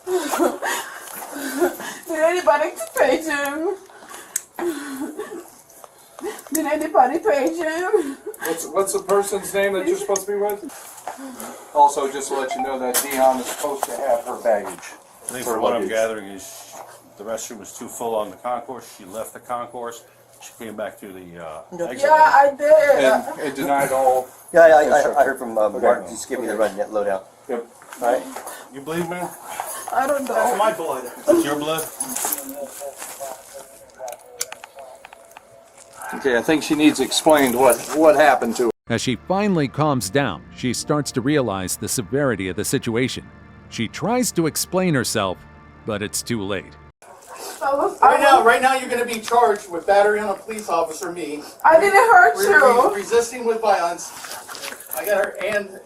Yes, anybody page him? Did anybody page him? What's the person's name that you're supposed to be with? Also, just to let you know that Dion is supposed to have her baggage. I think from what I'm gathering is the restroom was too full on the concourse. She left the concourse. She came back through the exit. Yeah, I did. And denied all. Yeah, I heard from Mark. Just give me the lowdown. Yep. All right. You believe me? I don't know. That's my blood. That's your blood? Okay, I think she needs explained what happened to her. As she finally calms down, she starts to realize the severity of the situation. She tries to explain herself, but it's too late. Right now, you're going to be charged with battery on a police officer, me. I didn't hurt you. Resisting with violence. I got her, and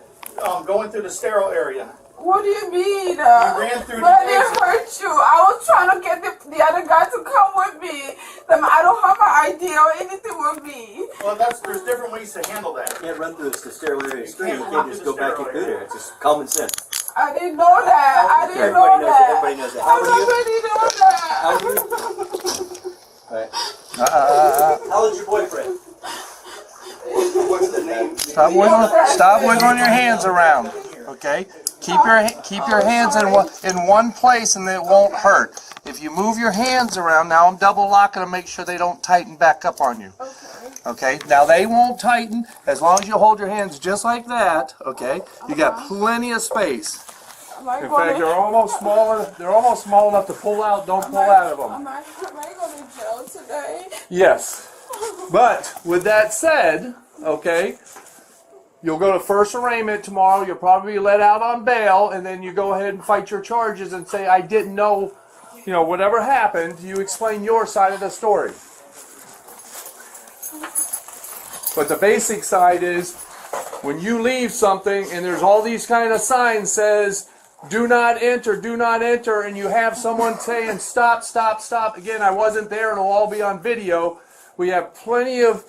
going through the sterile area. What do you mean? ran through but the I didn't hurt you. I was trying to get the other guy to come with me. I don't have an ID or anything with me. Well, there's different ways to handle that. You can't run through the sterile area screen. You can't just go back and through there. It's just common sense. I didn't know that. I didn't know that. Everybody knows that. How old are you? All right. How old's your boyfriend? What's the name? Stop wiggling your hands around. Okay. Keep your hands in one place, and it won't hurt. If you move your hands around, now I'm double locking to make sure they don't tighten back up on you. Okay. Now they won't tighten as long as you hold your hands just like that. Okay. You got plenty of space. In fact, they're almost small enough to pull out. Don't pull out of them. Am I going to jail today? Yes. But with that said, okay, you'll go to first arraignment tomorrow. You'll probably be let out on bail, and then you go ahead and fight your charges and say, I didn't know, whatever happened. You explain your side of the story. But the basic side is when you leave something and there's all these kind of signs says, do not enter, and you have someone saying, stop, stop, stop. Again, I wasn't there, and it'll all be on video. We have plenty of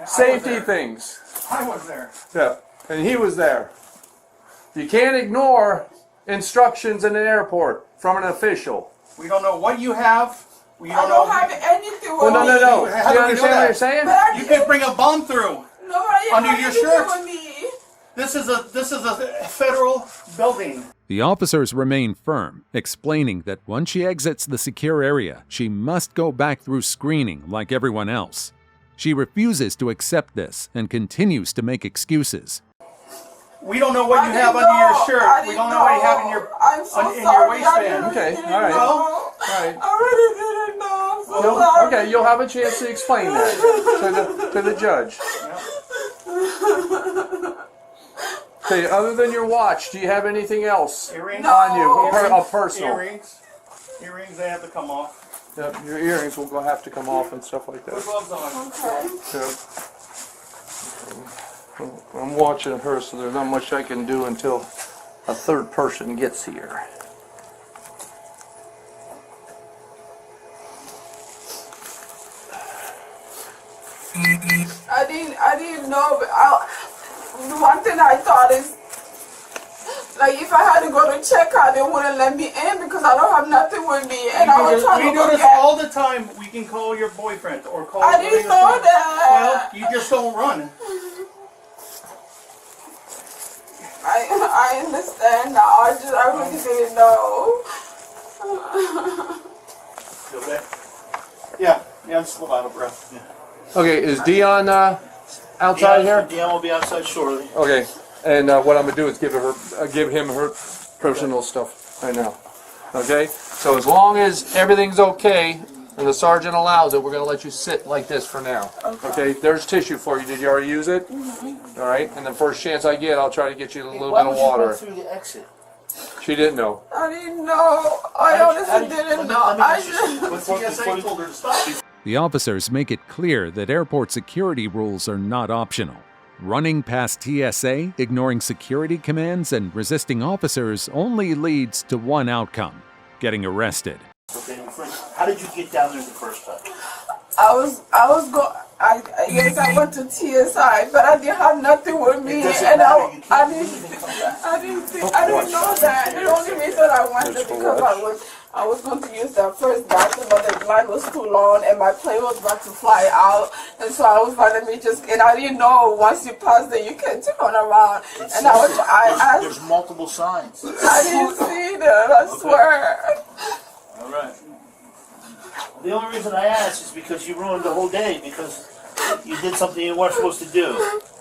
safety things. I was there. Yeah, and he was there. You can't ignore instructions in an airport from an official. We don't know what you have. We I don't have anything with Well, me. no. How Do you do we understand know what that? you're saying? You can bring a bomb through Nobody under had your anything shirt. with me. This is a federal building. The officers remain firm, explaining that once she exits the secure area, she must go back through screening like everyone else. She refuses to accept this and continues to make excuses. We don't know what you have under your shirt. We don't know what you have in your waistband. Okay, all right. Well, I really didn't know. I'm so sorry. Okay, you'll have a chance to explain that to the judge. Okay, other than your watch, do you have anything else on you? A personal? Earrings, they have to come off. Yep, your earrings will have to come off and stuff like that. Put gloves on. Yep. I'm watching her, so there's not much I can do until a third person gets here. I didn't know. But one thing I thought is, like, if I had to go to check out, they wouldn't let me in because I don't have nothing with me. And I was trying we to do this get. all the time. We can call your boyfriend or call. I didn't know that. Well, you just don't run. I understand now. I really didn't know. You okay? Yeah, I'm just a little out of breath. Yeah. Okay, is Dion outside here? Dion will be outside shortly. Okay, and what I'm gonna do is give him her personal stuff right now. Okay, so as long as everything's okay and the sergeant allows it, we're gonna let you sit like this for now. Okay, there's tissue for you. Did you already use it? Mm-hmm. All right, and the first chance I get, I'll try to get you a little bit of water. Through the exit. She didn't know. I didn't know. I honestly didn't know. I just. But TSA told her to stop. The officers make it clear that airport security rules are not optional. Running past TSA, ignoring security commands, and resisting officers only leads to one outcome: getting arrested. Okay, how did you get down there the first time? Yes, I went to TSI, but I didn't have nothing with me, and I didn't know that. The only reason I went there because I was going to use that first bathroom, but the line was too long and my plane was about to fly out. And so I was like, let me just, and I didn't know once you pass there, you can turn around. And There's multiple signs. I didn't see that, I swear. All right. The only reason I asked is because you ruined the whole day because you did something you weren't supposed to do.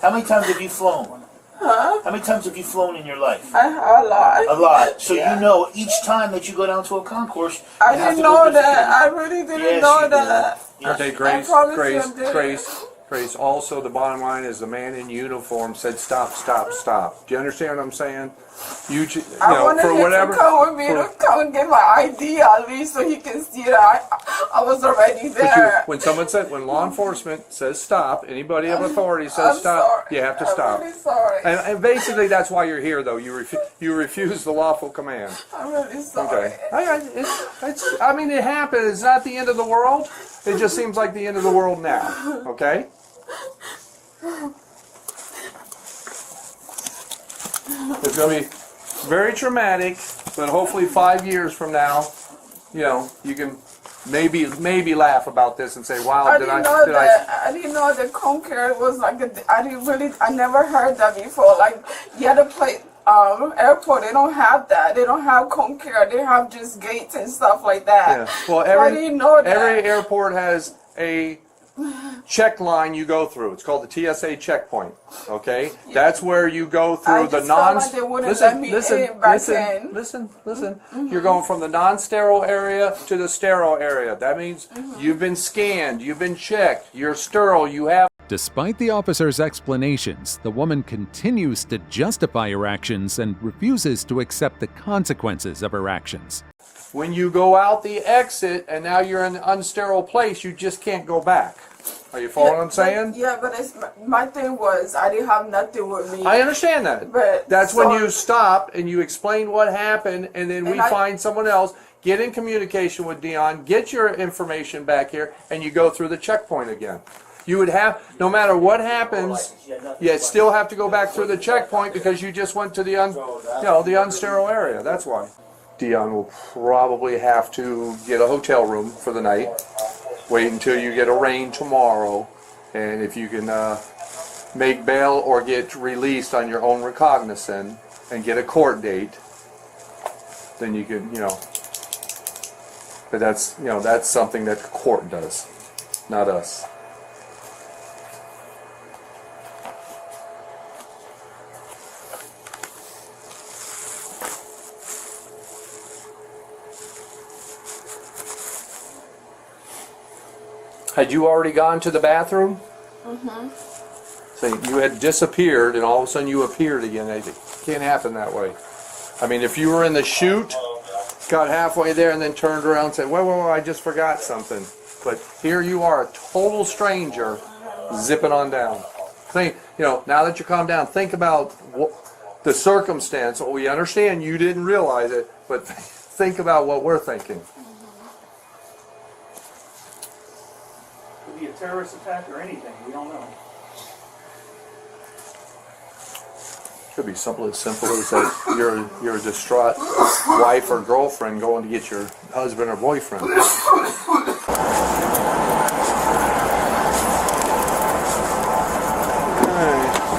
How many times have you flown? Huh? How many times have you flown in your life? A lot. A lot. So Yeah. you know each time that you go down to a concourse, I you have didn't to go know through that. I security. really didn't Yes, know you that. did. Okay, Grace, promise Grace, you I did. Grace, also the bottom line is the man in uniform said stop, stop, stop. Do you understand what I'm saying? You I know, wanted for him whatever. to come with me to come and get my ID at least so he can see that I was already But there. when law enforcement says stop, anybody of authority says I'm stop, sorry. you have to I'm stop. really sorry. And basically that's why you're here, though. You refuse the lawful command. I'm really sorry. Okay. I mean, it happened. It's not the end of the world. It just seems like the end of the world now. Okay? It's going to be very traumatic, but hopefully 5 years from now, you know, you can maybe laugh about this and say, "Wow, I didn't know that Concord was like I never heard that before. Like the other place, airport, they don't have that. They don't have Concord. They have just gates and stuff like that. Yeah. Well, I didn't know that. every airport has a check line you go through. It's called the TSA checkpoint. Okay, that's where you go through the non. Like they wouldn't let me in back then. Listen. You're going from the non-sterile area to the sterile area. That means you've been scanned, you've been checked, you're sterile, you have. Despite the officer's explanations, the woman continues to justify her actions and refuses to accept the consequences of her actions. When you go out the exit and now you're in an unsterile place, you just can't go back. Are you following what I'm saying? But my thing was I didn't have nothing with me. I understand that. But that's when you stop and you explain what happened, and then we find someone else, get in communication with Dion, get your information back here, and you go through the checkpoint again. You would have, no matter what happens, you still have to go back through the checkpoint because you just went to the the unsterile area. That's why. Dion will probably have to get a hotel room for the night. Wait until you get a rain tomorrow, and if you can make bail or get released on your own recognizance and get a court date, then you can, But that's something that the court does, not us. Had you already gone to the bathroom? Mm-hmm. So you had disappeared and all of a sudden you appeared again. It can't happen that way. I mean, if you were in the chute, got halfway there and then turned around and said, wait, I just forgot something. But here you are, a total stranger, zipping on down. Think, now that you calm down, think about the circumstance. Well, we understand you didn't realize it, but think about what we're thinking. Could be a terrorist attack or anything. We don't know. Could be something as simple as that you're a distraught wife or girlfriend going to get your husband or boyfriend. Alright,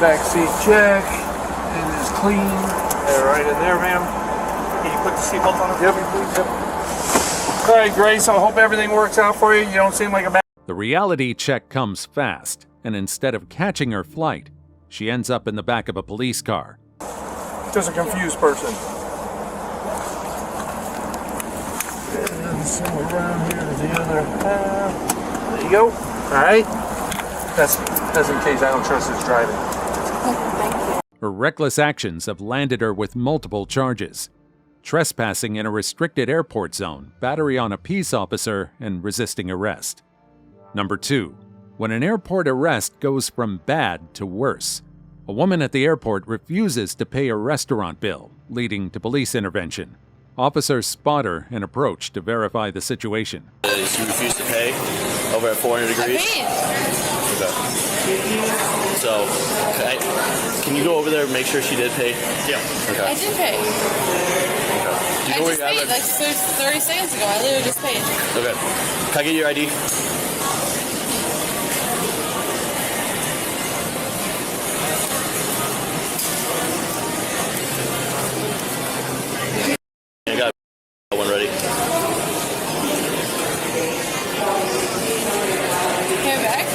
back seat check. It is clean. Right in there, ma'am. Can you put the seatbelt on? Yep. Alright, Grace, I hope everything works out for you. You don't seem like a bad... The reality check comes fast, and instead of catching her flight, she ends up in the back of a police car. Just a confused person. And somewhere around here is the other half. There you go. Alright. That's in case I don't trust his driving. Her reckless actions have landed her with multiple charges: trespassing in a restricted airport zone, battery on a peace officer, and resisting arrest. Number 2. When an airport arrest goes from bad to worse. A woman at the airport refuses to pay a restaurant bill, leading to police intervention. Officers spot her and approach to verify the situation. She refused to pay over at 400 degrees? Okay. So, can you go over there and make sure she did pay? Yeah. Okay. I did pay. Okay. Do you know I where just you're at paid right like 30 seconds ago. I literally just paid. Okay. Can I get your ID? I got one ready. Came back.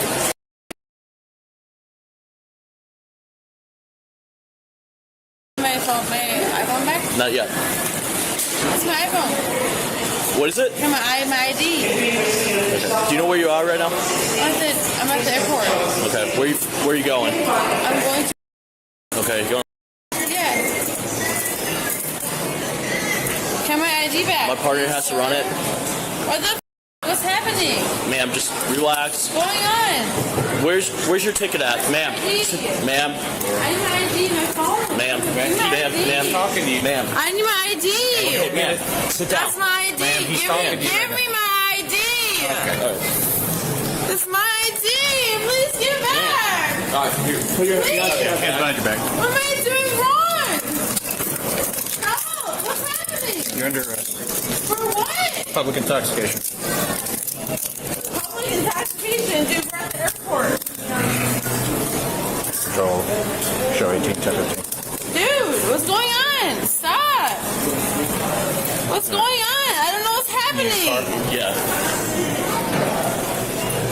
My iPhone back? Not yet. It's my iPhone. What is it? My ID. Okay. Do you know where you are right now? I'm at the airport. Okay. Where are you going? I'm going to. Okay. Going. Yeah. Can my ID back? My partner has to run it. What the? What's happening? Ma'am, just relax. What's going on? Where's your ticket at, ma'am? Ma'am. I need my ID, my phone. Ma'am. Talking to you. Ma'am. I need my ID. Okay, ma'am. Sit down. That's my ID. Ma'am, he's talking to you Give right me now. my ID. Okay. All right. That's my ID. Please give it back. All right, here. Put your hands behind your back. What am I doing wrong? Help! What's happening? You're under arrest. For what? Public intoxication. Public intoxication. Dude, we're at the airport. Control. Show 18, 10, 15. Dude, what's going on? Stop. What's going on? I don't know what's happening. Yeah.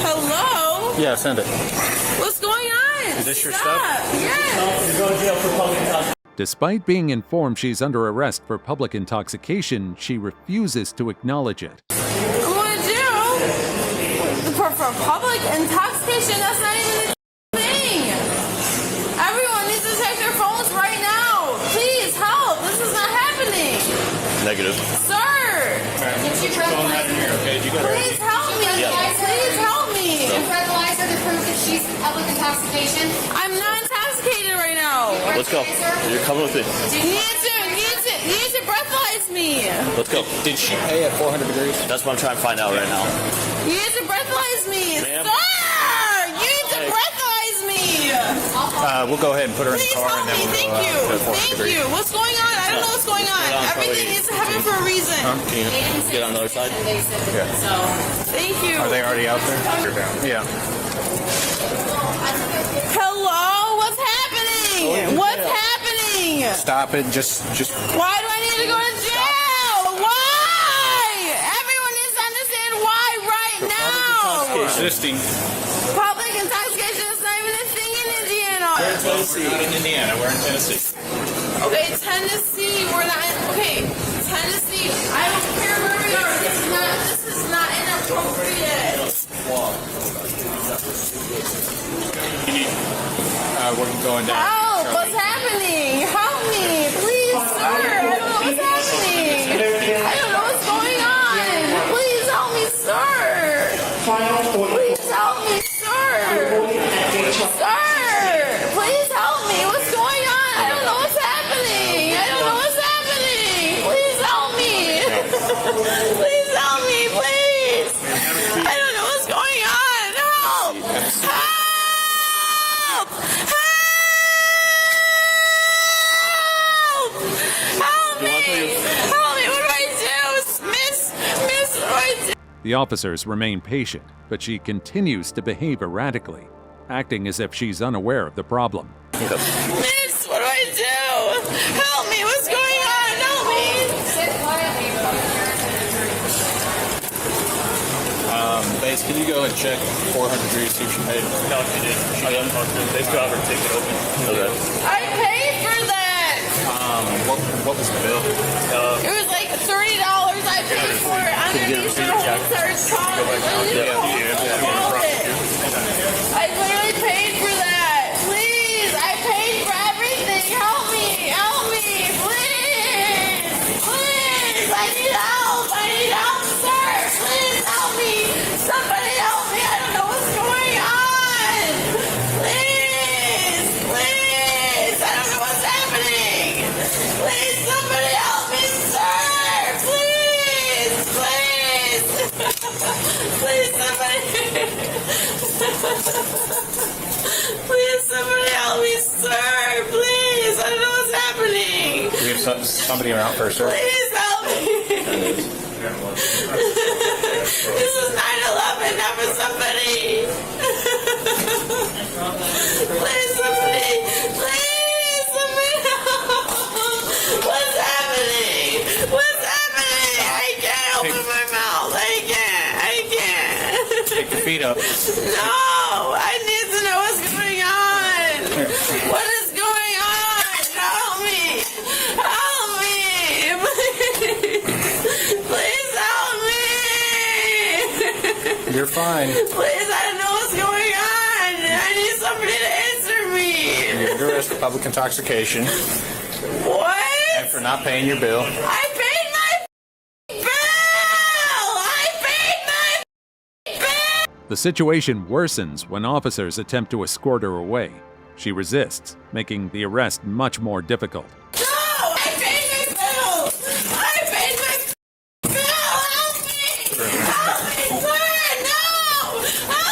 Hello? Yeah, send it. What's going on? Is this your Stop. Yes. You're going to jail for public intoxication. Despite being informed she's under arrest for public intoxication, she refuses to acknowledge it. What do? For public intoxication, that's not even a thing. Everyone needs to check their phones right now. Please help. This is not happening. Negative. Sir. Please help me. Please help me. Breathalyzer to prove that she's public intoxication. I'm not intoxicated right now. Let's go. You're coming with me. You need to breathalyze me. Let's go. Did she pay at 400 degrees? That's what I'm trying to find out right now. You need to breathalyze me. Ma'am? Sir, you need to breathalyze me. We'll go ahead and put her in the Please car help and then me. we'll Thank go you. to 400 Thank degrees. you. What's going on? I don't know what's going on. Everything needs to happen for a reason. Can you get on the other side? Yeah. So, thank you. Are they already out there? Yeah. Hello? What's happening? What's happening? Stop it. Just. Why do I need to go to jail? Why? Everyone needs to understand why right now. Resisting. Public intoxication is not even a thing in Indiana. We're in Tennessee. We're not in Indiana. We're in Tennessee. Okay, Tennessee. We're not in. Okay, Tennessee. I don't care where we are. This is not inappropriate. We're going down. Help! What's happening? Help me, please, sir. I don't know what's happening. I don't know what's going on. Please help me, sir. Please help me, sir. Sir, please help me. What's going on? I don't know what's happening. I don't know what's happening. Please help me. Please help me, please. I don't know what's going on. Help! Help! Help me! Help me! What do I do? Miss, what do I do? The officers remain patient, but she continues to behave erratically, acting as if she's unaware of the problem. Miss, what do I do? Help me! What's going on? Help me! Sit quietly. Bates, can you go and check 400 degrees, see if she paid? No, she didn't. She didn't talk to him. They still have her ticket open. Okay. I paid for that! What was the bill? It was like $30 I paid for it underneath the whole third car. I literally paid for that. Please, I paid for everything. Help me. Help me. Please. Please. I need help. I need help, sir. Please help me. Somebody help me. I don't know what's going on. Please. Please. I don't know what's happening. Please, somebody help me, sir. Please. Please. Please, somebody. Please, somebody help me, sir. Please. I don't know what's happening. We have somebody out first, sir. Please help me. feet up. No, I need to know what's going on. What is going on? Help me. Help me. Please help me. You're fine. Please, I don't know what's going on. I need somebody to answer me. You're under arrest for public intoxication. What? And for not paying your bill. I paid my bill. I paid my bill. The situation worsens when officers attempt to escort her away. She resists, making the arrest much more difficult. No, I paid my bill. I paid my bill. Help me. Help me, sir. No. Help me.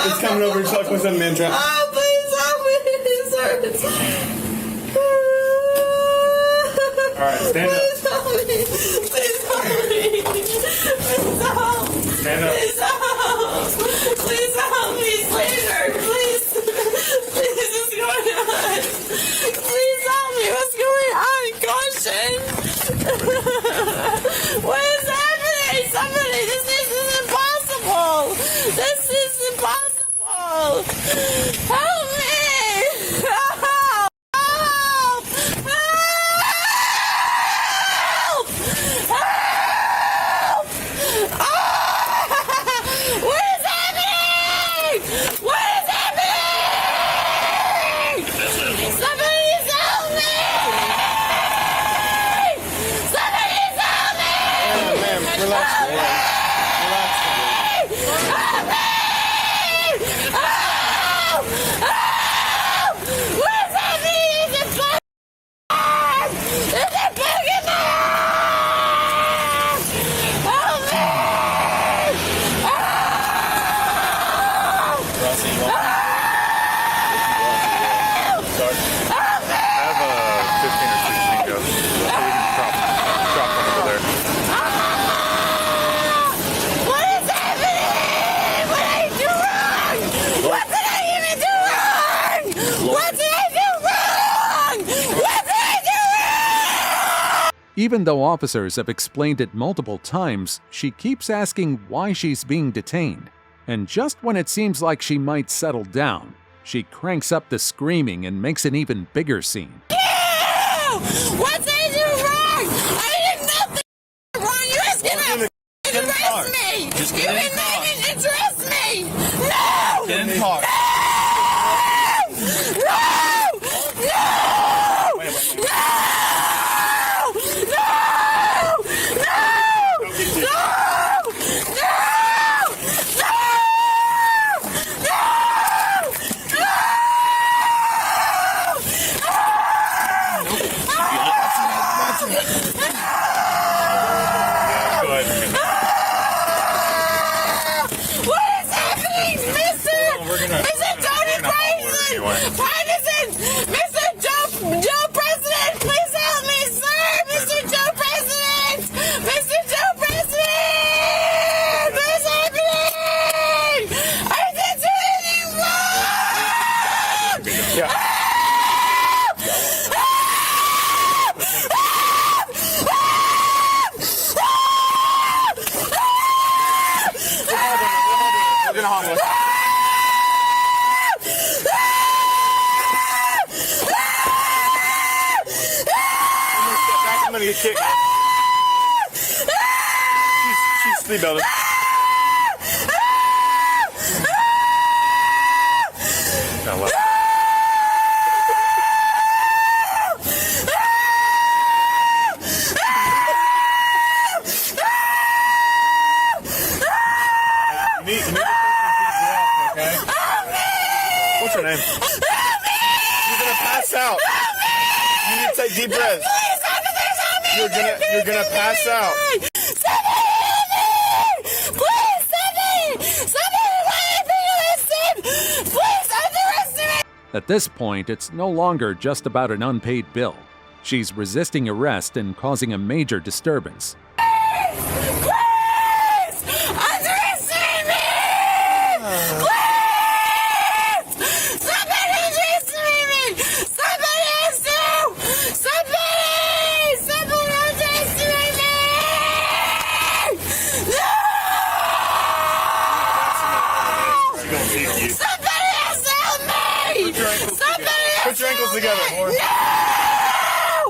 It's coming over and talking with some man trap. Oh, please help me, sir. All right, stand up. Please help me. Please help me. Please help. Stand up. Please help. Please help me, Slater. Please. Please, what's going on? Please help me. What's going on? Caution. What is happening? Somebody, this is impossible. This is impossible. Help me. Help. Help. Help. Help. What is happening? What is happening? Somebody help me. Somebody help me. Ma'am, relax. What's happening? Is it bug? Is it bug in my arm? Help me! I have 15 or 16 ghosts. So we can drop one over there. What is happening? What did I do wrong? What did I even do wrong? What did I do wrong? What did I do wrong? Even though officers have explained it multiple times, she keeps asking why she's being detained. And just when it seems like she might settle down, she cranks up the screaming and makes an even bigger scene. What did I do wrong? I did nothing wrong. You guys cannot arrest me. Just You get in the cannot car. even arrest me. No. Get in the car. No. No. No. No. No. No. What is happening, Mr. Tony President? Mr. Joe President, please help me, sir. Mr. Joe President. Mr. Joe President. What is happening? I didn't do anything wrong. Yeah. We're gonna haunt one. I'm gonna get kicked. She's sleep building. Now what? You need to take some deep breaths, okay? What's her name? You're gonna pass out. You need to take deep breaths. You're gonna pass out. At this point, it's no longer just about an unpaid bill. She's resisting arrest and causing a major disturbance. Please! Somebody has to help me! Somebody has Put your ankles together, Lauren. No!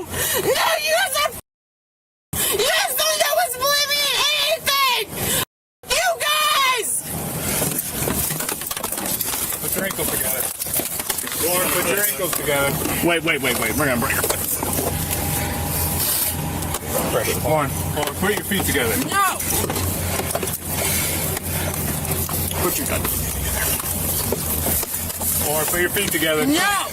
No, you guys are you guys don't know what's believing in anything! You guys! Put your ankles together. Lauren, put your ankles together. Wait. We're gonna break her. Lauren, put your feet together. No! Put your together. Lauren, put your feet together. No!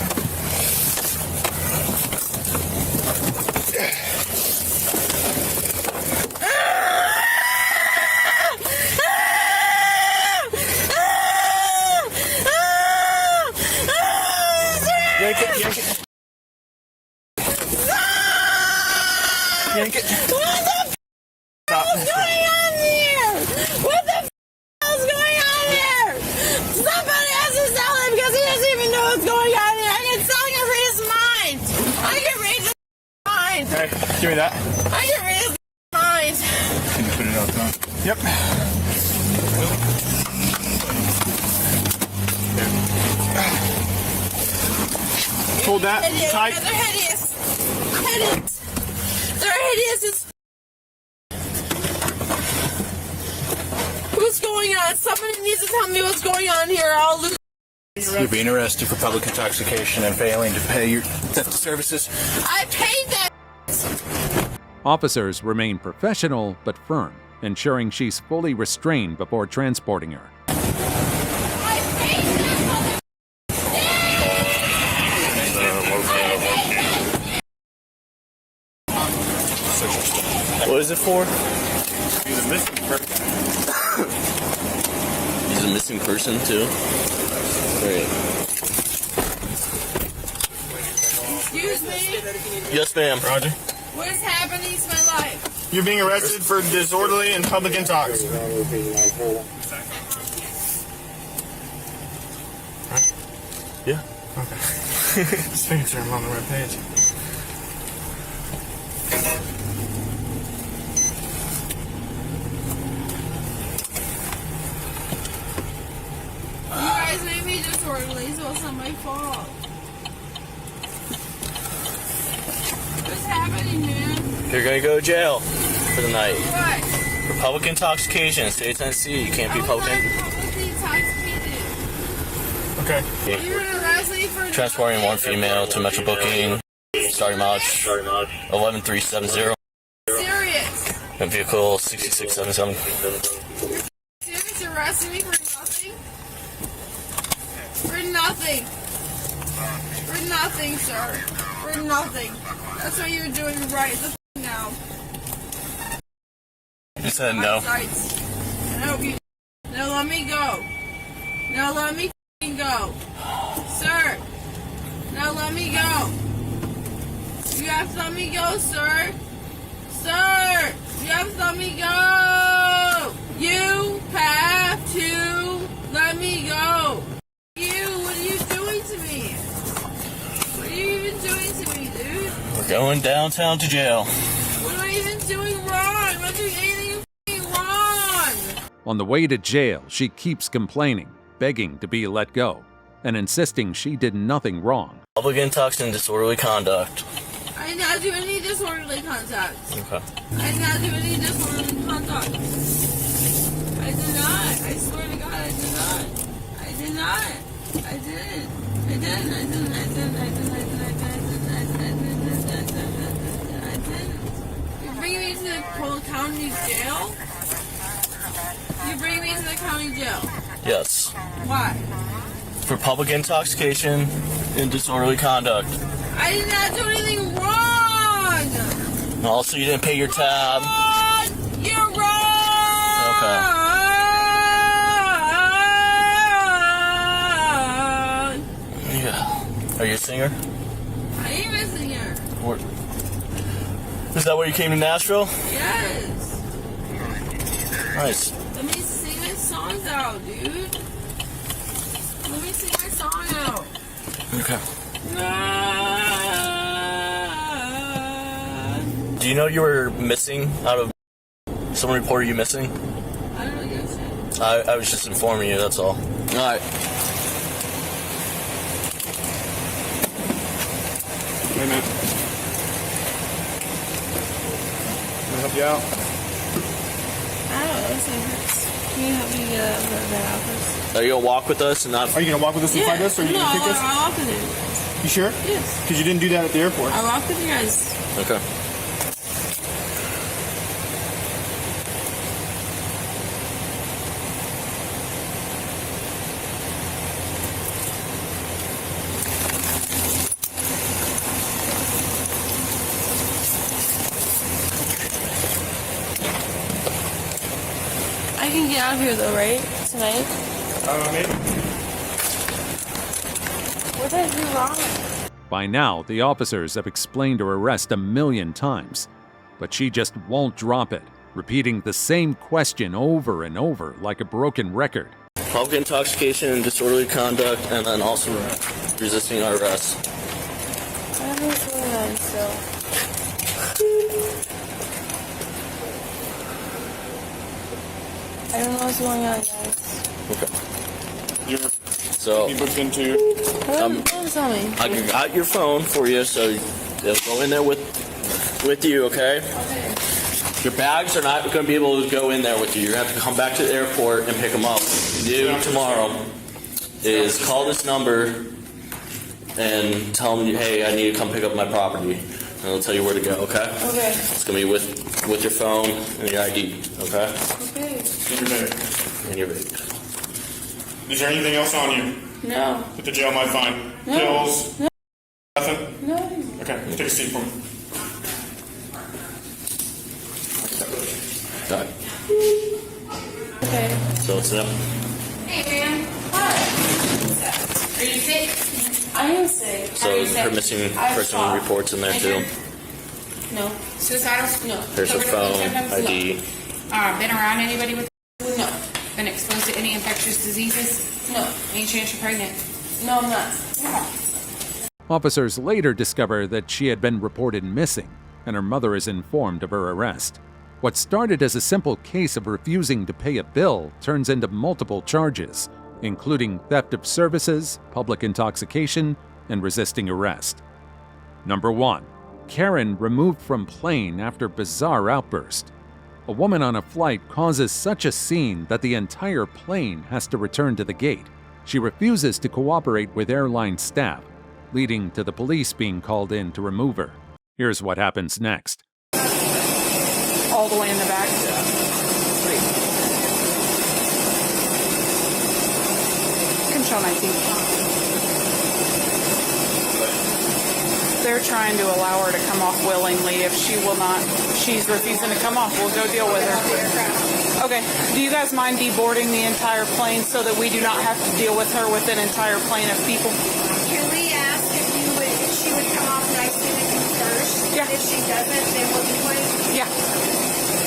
Yank it. Yank it. What the f*** is going on here? What the f*** is going on here? Somebody has to tell him because he doesn't even know what's going on here. I can tell you read his mind. I can read his mind. Hey, give me that. I can read his mind. Can you put it outside? Yep. Hold that tight. They're hideous. They're hideous as What's going on? Somebody needs to tell me what's going on here. I'll lose. You're being arrested for public intoxication and failing to pay your theft services. I paid that. Officers remain professional but firm, ensuring she's fully restrained before transporting her. What is it for? He's a missing person. He's a missing person too. Great. Excuse me? Yes, ma'am. Roger. What is happening to my life? You're being arrested for disorderly and public intox. Right? Yeah. Okay. Just making sure I'm on the right page. You guys made me disorderly, so it's not my fault. What's happening, man? You're gonna go to jail for the night. What? For public intoxication, state of Tennessee. You can't be publicly intoxicated. Okay. You're gonna arrest me for transporting one female to Metro Booking. Starting mileage 11370. serious. And vehicle 6677. Serious arresting me for nothing? For nothing. For nothing, sir. For nothing. That's what you're doing right now. You said no. No, now let me go. Now let me f***ing go. Sir. Now let me go. You have to let me go, sir. Sir. You have to let me go. You have to let me go. What are you doing to me? What are you even doing to me, dude? We're going downtown to jail. What am I even doing wrong? I'm not doing anything f***ing wrong. On the way to jail, she keeps complaining, begging to be let go, and insisting she did nothing wrong. Public intoxication and disorderly conduct. I did not do any disorderly conduct. Okay. I did not do any disorderly conduct. I did not. I swear to God, I did not. I did not. I didn't. I didn't. I didn't. I didn't. I didn't. I didn't. You're bringing me to the county jail? You're bringing me to the county jail? Yes. Why? For public intoxication and disorderly conduct. I did not do anything wrong! Also, you didn't pay your tab. You're wrong! Okay. Yeah. Are you a singer? I am a singer. Is that where you came to Nashville? Yes. Nice. Let me sing my songs out, dude. Let me sing my song out. Okay. Do you know you were missing out of... Someone reported you missing? I don't know what you're saying. I was just informing you, that's all. All right. Hey, man. Can I help you out? I don't know. This thing hurts. Can you help me get out of that office? Are you gonna walk with us and not? Are you gonna walk with us and fight us, or are you gonna kick us? I walked with you guys. You sure? Yes. Because you didn't do that at the airport. I walked with you guys. Okay. I can get out of here though, right? Tonight? Maybe. What did I do wrong? By now, the officers have explained her arrest 1,000,000 times, but she just won't drop it, repeating the same question over and over like a broken record. Public intoxication and disorderly conduct, and then also resisting our arrest. I don't know what's going on still. I don't know what's going on, guys. Okay. So, you booked into your... Tell me. I got your phone for you, so it'll go in there with you, okay? Okay. Your bags are not going to be able to go in there with you. You're going to have to come back to the airport and pick them up. What you do tomorrow is call this number and tell them, hey, I need to come pick up my property. And they'll tell you where to go, okay? Okay. It's going to be with your phone and your ID, okay? Okay. In your bag. And your bag. Is there anything else on you No. that the jail might find? No. Pills? No. Nothing? No. Okay, take a seat for me. Got it. Okay. So it's up. Hey, man. Hi. Are you sick? I am sick. So her missing person reports in there too. No. Suicidal? No. There's her phone, ID. Been around anybody with? No. Been exposed to any infectious diseases? No. Any chance you're pregnant? No, I'm not. Officers later discover that she had been reported missing, and her mother is informed of her arrest. What started as a simple case of refusing to pay a bill turns into multiple charges, including theft of services, public intoxication, and resisting arrest. Number 1. Karen removed from plane after bizarre outburst. A woman on a flight causes such a scene that the entire plane has to return to the gate. She refuses to cooperate with airline staff, leading to the police being called in to remove her. Here's what happens next. All the way in the back. Sweet. Control 19. They're trying to allow her to come off willingly. If she will not, she's refusing to come off, we'll go deal with her. Okay. Do you guys mind deboarding the entire plane so that we do not have to deal with her with an entire plane of people? Can we ask if she would come off nice to you first? Yeah. If she doesn't, then we'll be waiting. Yeah.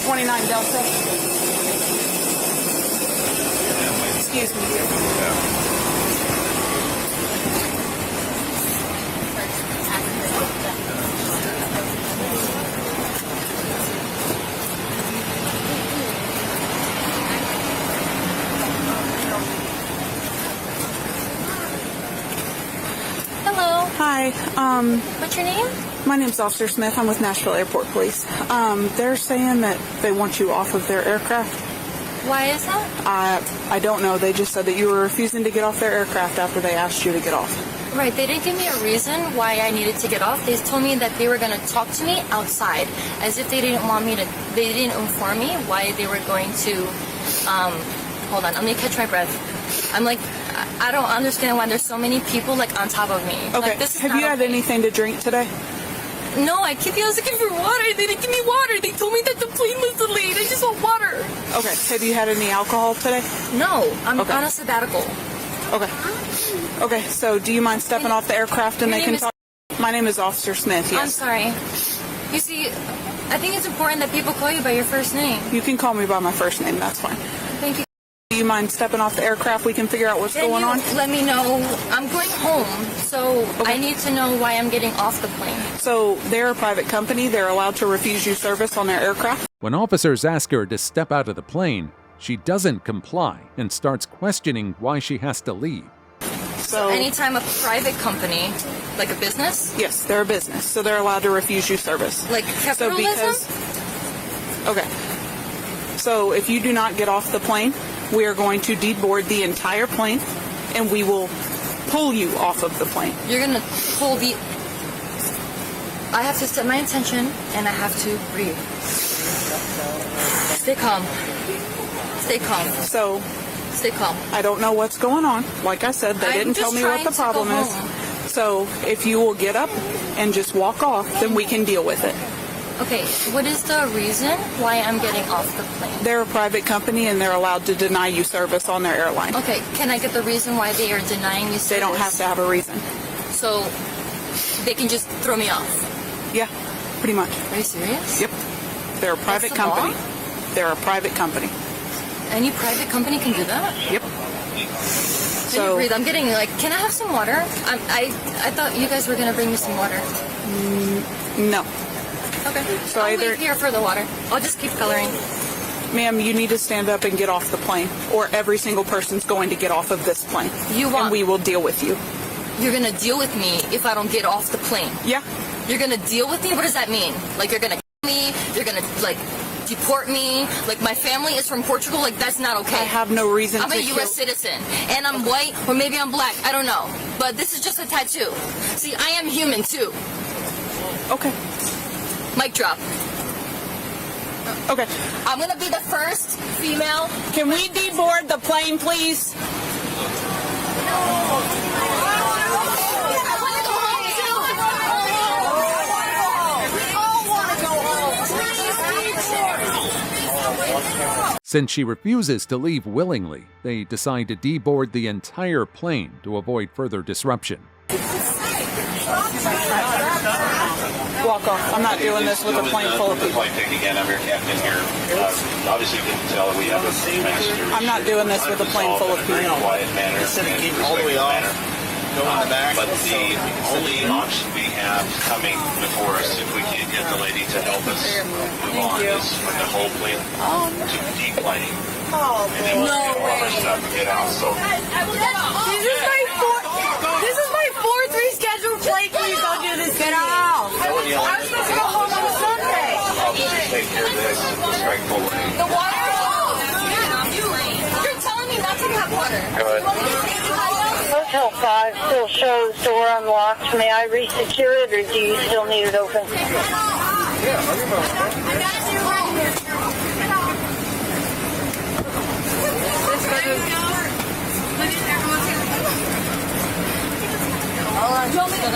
29 Delta. Excuse me. Hello. Hi. What's your name? My name's Officer Smith. I'm with Nashville Airport Police. They're saying that they want you off of their aircraft. Why is that? I don't know. They just said that you were refusing to get off their aircraft after they asked you to get off. Right, they didn't give me a reason why I needed to get off. They told me that they were going to talk to me outside, as if they didn't want me to, they didn't inform me why they were going to, hold on, let me catch my breath. I'm like, I don't understand why there's so many people like on top of me. Okay, Like, this is have not you had okay. anything to drink today? No, I was looking for water. They didn't give me water. They told me that the plane was delayed. I just want water. Okay, have you had any alcohol today? No, I'm on a sabbatical. Okay. Okay, so do you mind stepping off the aircraft and Your they name can is- talk? My name is Officer Smith, yes. I'm sorry. You see, I think it's important that people call you by your first name. You can call me by my first name, that's fine. Thank you. Do you mind stepping off the aircraft? We can figure out what's Then going you on. Let me know. I'm going home, so I need to know why I'm getting off the plane. So they're a private company. They're allowed to refuse you service on their aircraft. When officers ask her to step out of the plane, She doesn't comply and starts questioning why she has to leave. So anytime a private company, like a business? Yes, they're a business, so they're allowed to refuse you service. Like capitalism? Okay. So if you do not get off the plane, we are going to deboard the entire plane, and we will pull you off of the plane. You're gonna pull the... I have to set my intention, and I have to breathe. Stay calm. Stay calm. So... Stay calm. I don't know what's going on. Like I said, they didn't tell me what the problem is. So if you will get up and just walk off, then we can deal with it. Okay, what is the reason why I'm getting off the plane? They're a private company and they're allowed to deny you service on their airline. Okay, can I get the reason why they are denying you service? They don't have to have a reason. So they can just throw me off? Yeah, pretty much. Are you serious? Yep. They're a private company. They're a private company. Any private company can do that? Yep. Can you breathe? I'm getting can I have some water? I thought you guys were gonna bring me some water. No. Okay. So I'll wait here for the water. I'll just keep coloring. Ma'am, you need to stand up and get off the plane, or every single person's going to get off of this plane. And we will deal with you. You're gonna deal with me if I don't get off the plane? Yeah. You're gonna deal with me? What does that mean? Like you're gonna kill me? You're gonna deport me? Like my family is from Portugal? Like that's not okay. I have no reason I'm a U.S. citizen, and I'm white, or maybe I'm black. I don't know. But this is just a tattoo. See, I am human too. Okay. Mic drop. Okay. I'm gonna be the first female. Can we deboard the plane, please? Since she refuses to leave willingly, they decide to deboard the entire plane to avoid further disruption. Walk off. I'm not doing this with a plane full of people. Again, I'm your captain here. Obviously, you can tell we have a passenger. I'm not doing this with a plane full of people. In a quiet manner. Instead of getting all the way off, go in the back. But the only option we have coming before us, if we can't get the lady to help us move on, is for the whole plane to deplane. Oh, and then we'll get all our stuff and get out. So This is my fourth rescheduled flight. Please don't do this. Get off. I'm supposed to go home on Sunday. I'll just take care of this. Strike forward. The water? You're telling me not to have water. Hotel 5 still shows door unlocked. May I re-secure it, or do you still need it open?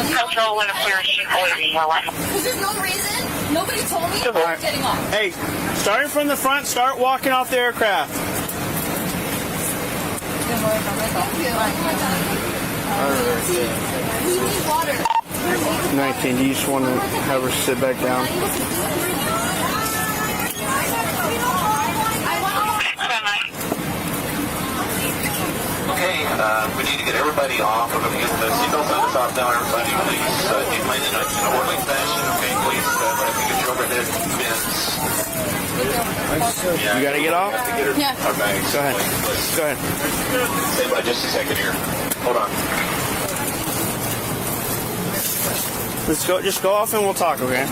Control when a parachute waiting. Because there's no reason. Nobody told me about getting off. Hey, starting from the front, start walking off the aircraft. We need water. 19, you just want to have her sit back down. Okay, we need to get everybody off. We're going to get the seatbelts on the top down. Everybody, please deplane in an orderly fashion. Okay, please, I think it's your overhead bins. You got to get off? Yeah. Okay, go ahead. Go ahead. Stay by just a second here. Hold on. Let's go. Just go off and we'll talk, okay?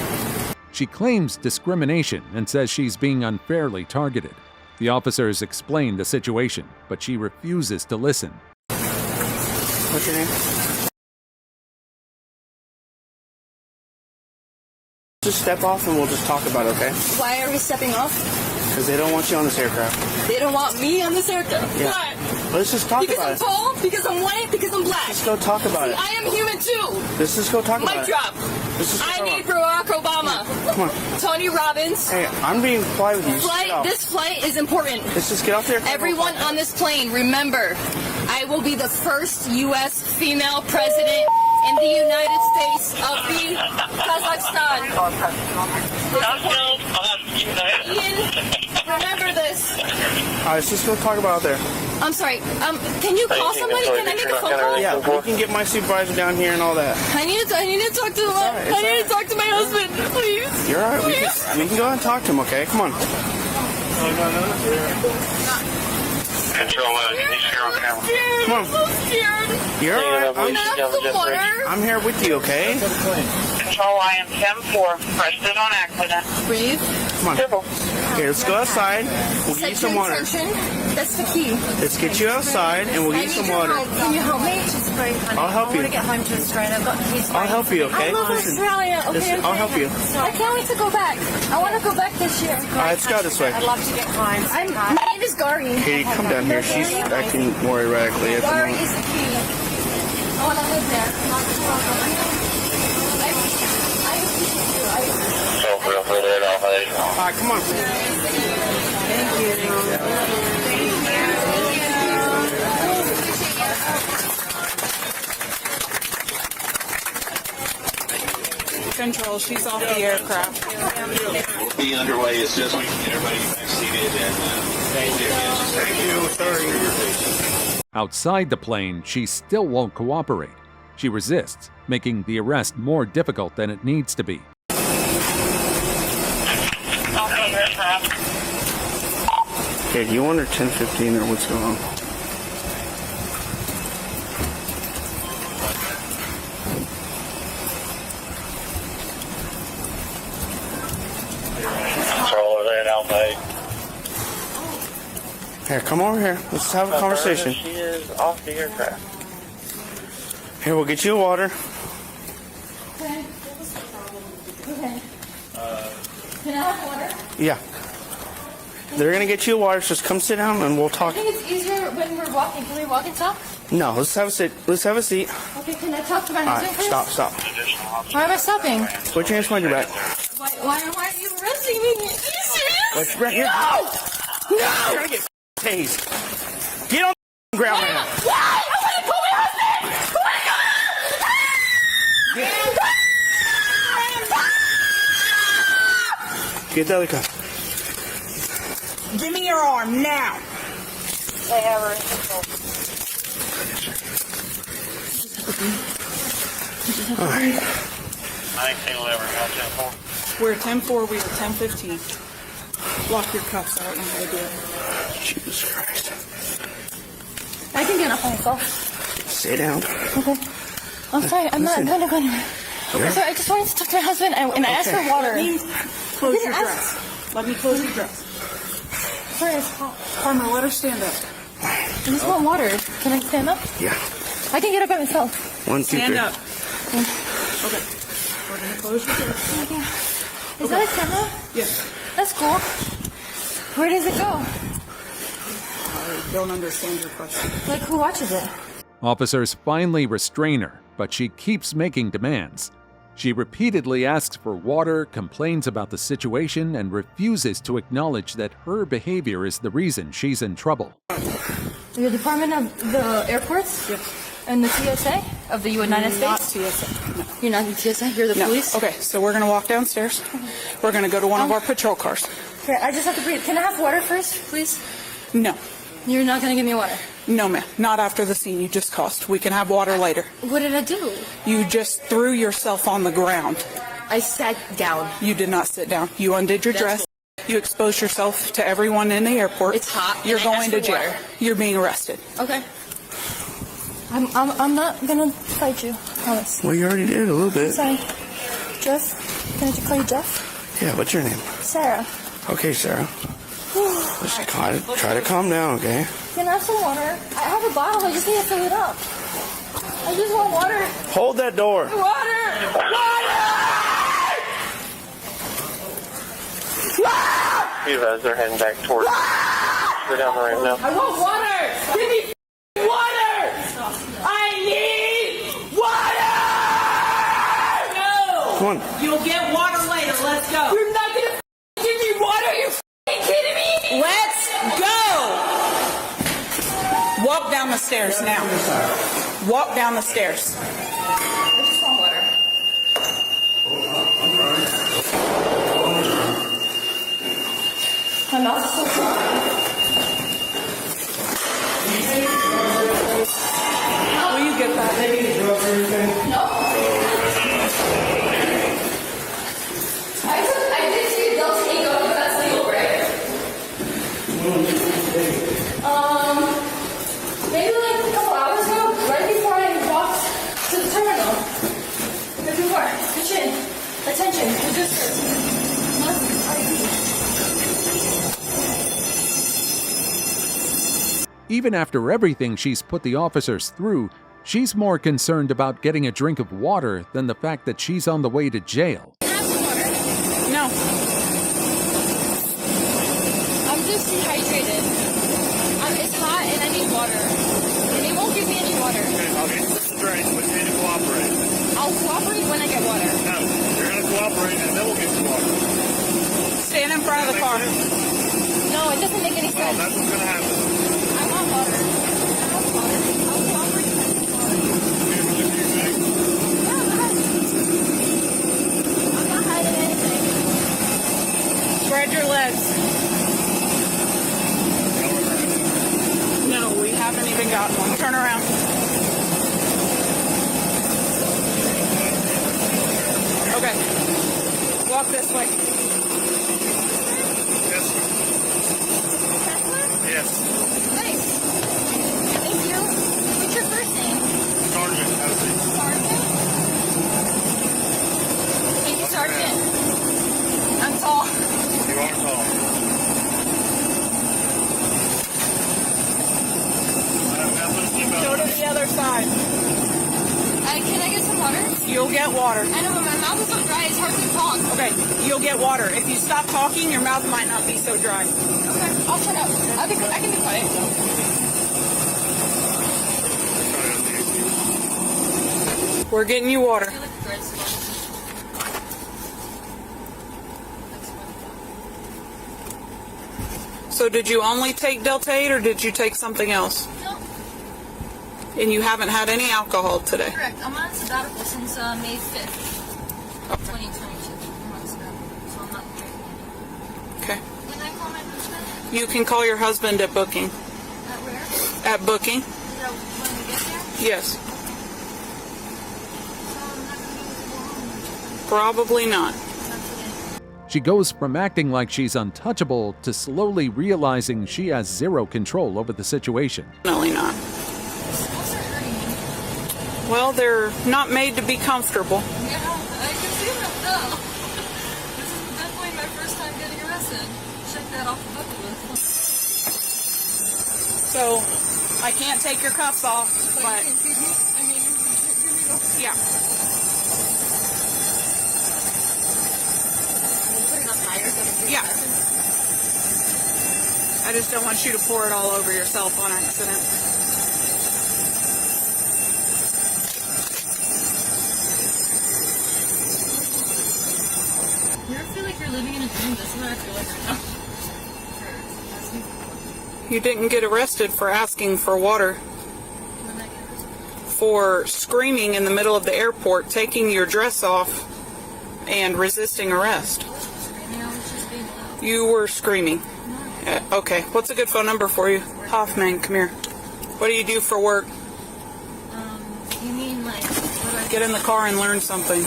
She claims discrimination and says she's being unfairly targeted. The officers explain the situation, but she refuses to listen. What's your name? Just step off and we'll just talk about it, okay? Why are we stepping off? Because they don't want you on this aircraft. They don't want me on this aircraft. Yeah. Why? Let's just talk about it. Because I'm tall, because I'm white, because I'm black. Let's go talk about it. I am human too. Let's just go talk about it. Mic drop. I need Barack Obama. Come on. Tony Robbins. Hey, I'm being polite with you. This flight is important. Let's just get off there. Everyone on this plane, remember, I will be the first U.S. female president in the United States of the Kazakhstan. Ian, remember this. All right, let's just go talk about it out there. I'm sorry. Can you call somebody? Can I make a phone call? Yeah, we can get my supervisor down here and all that. I need to talk to I need to talk to my husband, please. You're all right. Please. We can go ahead and talk to him, okay? Come on. No. Control, he's here on camera. Come on. You're alright. I'm here with you, okay? Control, I am 10-4. Arrested on accident. Breathe. Come on. Here, let's go outside. We'll get you some water. That's the key. Let's get you outside and we'll get you some water. Can you help me? Just pray, honey. I'll help you. I want to get home to Australia. I'll help you, okay? I love Australia. Okay, I'll help you. I can't wait to go back. I want to go back this year. Let's go this way. I'd love to get home. My name is Gary. Hey, come down here. She's acting more erratically at the Gary moment. is the key. I want to live there. Alright, come on. Thank you. Control, she's off the aircraft. We'll be underway as soon as we can get everybody back seated. And thank you. Sorry. Outside the plane, she still won't cooperate. She resists, making the arrest more difficult than it needs to be. Okay, do you want her 10:15 or what's going on? Controller, then Alpha. Here, come over here. Let's have a conversation. She is off the aircraft. Here, we'll get you water. Okay. Can I have water? Yeah. They're gonna get you water, so just come sit down and we'll talk. I think it's easier when we're walking. Can we walk and talk? No, let's have a sit. Let's have a seat. Okay, can I talk to my Alright, husband first? stop. Why am I stopping? Put your hands behind your back. Why are you arresting me? Are you serious? Let's right here. No! You're gonna get tased. Get on the ground right now. Why? I want to call my husband! Get the other car. Give me your arm now. They have her in control. All right. 1911, 10-4. We're 10-4, we are 10-15. Lock your cuffs. I don't know how to do it. Jesus Christ. I can get up myself. Sit down. Okay. I'm sorry. I'm not going to go anywhere. I'm sorry. I just wanted to talk to my husband and I asked for water. Close your dress. Let me close your dress. Sorry, it's hot. Karma, let her stand up. I just want water. Can I stand up? Yeah. I can get up by myself. 1, 2, 3. Stand up. Okay. We're going to close your dress. Is that a camera? Yes. That's cool. Where does it go? I don't understand your question. Like, who watches it? Officers finally restrain her, but she keeps making demands. She repeatedly asks for water, complains about the situation, and refuses to acknowledge that her behavior is the reason she's in trouble. The Department of the Airports? Yes. And the TSA of the United States? Not TSA. No. You're not the TSA? You're the police? Okay, so we're going to walk downstairs. We're going to go to one of our patrol cars. Okay, I just have to breathe. Can I have water first, please? No. You're not going to give me water? No, ma'am. Not after the scene you just caused. We can have water later. What did I do? You just threw yourself on the ground. I sat down. You did not sit down. You undid your dress. You exposed yourself to everyone in the airport. It's hot. You're and I going to asked for jail. water. You're being arrested. Okay. I'm not gonna fight you. Promise. Well, you already did a little bit. Sorry. Jeff? Can I just call you Jeff? Yeah, what's your name? Sarah. Okay, Sarah. Let's try to calm down, okay? Can I have some water? I have a bottle. I just need to fill it up. I just want water. Hold that door. Water! You guys are heading back towards. Go down the ramp now. I want water. Give me water. I need water. No. Come on. You'll get water later. Let's go. You're not gonna give me water. You're kidding me. Let's go! Walk down the stairs now. Walk down the stairs. I just want water. My mouth is so dry. Will you get that? No. I did see adults take up, but that's legal, right? even after everything she's put the officers through, she's more concerned about getting a drink of water than the fact that she's on the way to jail. No. I'm just dehydrated. It's hot and I need water. And they won't give me any water. Okay, I'll get you some drinks, but you need to cooperate. I'll cooperate when I get water. No, you're going to cooperate and then we'll get you water. Stand in front of the car. No, it doesn't make any sense. That's what's going to happen. I want water. I want water. I'll cooperate when I get water. I'm not hiding anything. Spread your legs. No, we haven't even gotten one. Turn around. Okay. Walk this way. Yes. Nice. Thank you. What's your first name? Sergeant. Sergeant? Thank you, Sergeant. I'm tall. You are tall. Go to the other side. Can I get some water? You'll get water. I know, but my mouth is so dry, it's hard to talk. Okay, you'll get water. If you stop talking, your mouth might not be so dry. Okay, I'll shut up. I can be quiet. We're getting you water. So did you only take Delta 8 or did you take something else? No. And you haven't had any alcohol today? Correct. I'm on sabbatical since May 5th, 2022. I'm on sabbatical, so I'm not drinking anymore. Okay. Can I call my husband? You can call your husband at booking. At where? At booking? Is that when we get there? Yes. So I'm not going to be able to go home. Probably not. She goes from acting like she's untouchable to slowly realizing she has zero control over the situation. Definitely not. Well, they're not made to be comfortable. Yeah, I can see that though. This is definitely my first time getting arrested. Check that off the bucket list. So, I can't take your cuffs off, So but you can feed me? I mean, yeah. Put it up higher so it's Yeah. I just don't want you to pour it all over yourself on accident. You ever feel like you're living in a dream? That's what I feel like right now. You didn't get arrested for asking for water. For screaming in the middle of the airport, taking your dress off, and resisting arrest. You were screaming. Okay, what's a good phone number for you? Hoffman, come here. What do you do for work? You mean like... Get in the car and learn something.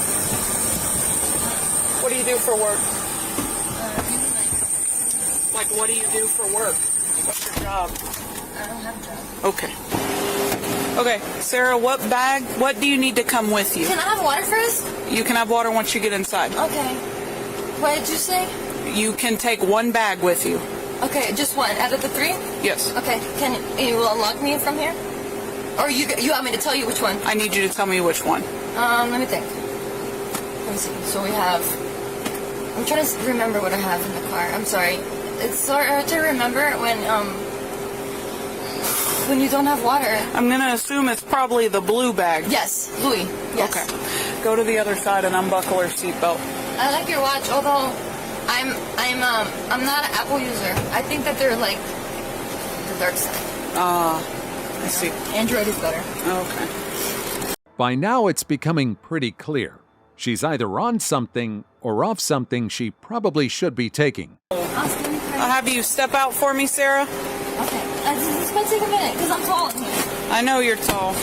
What do you do for work? Like, what do you do for work? What's your job? I don't have a job. Okay. Okay, Sarah, what do you need to come with you? Can I have water first? You can have water once you get inside. Okay. What did you say? You can take one bag with you. Okay, just one out of the 3? Yes. Okay, you will unlock me from here? Or you want me to tell you which one? I need you to tell me which one. Let me think. Let me see. So we have... I'm trying to remember what I have in the car. I'm sorry. It's so hard to remember when you don't have water. I'm going to assume it's probably the blue bag. Yes, Louis. Yes. Okay. Go to the other side and unbuckle her seatbelt. I like your watch, although I'm not an Apple user. I think that they're like the dark side. I see. Android is better. Okay. By now, it's becoming pretty clear. She's either on something or off something she probably should be taking. I'll have you step out for me, Sarah. Okay. This might take a minute because I'm tall. I know you're tall.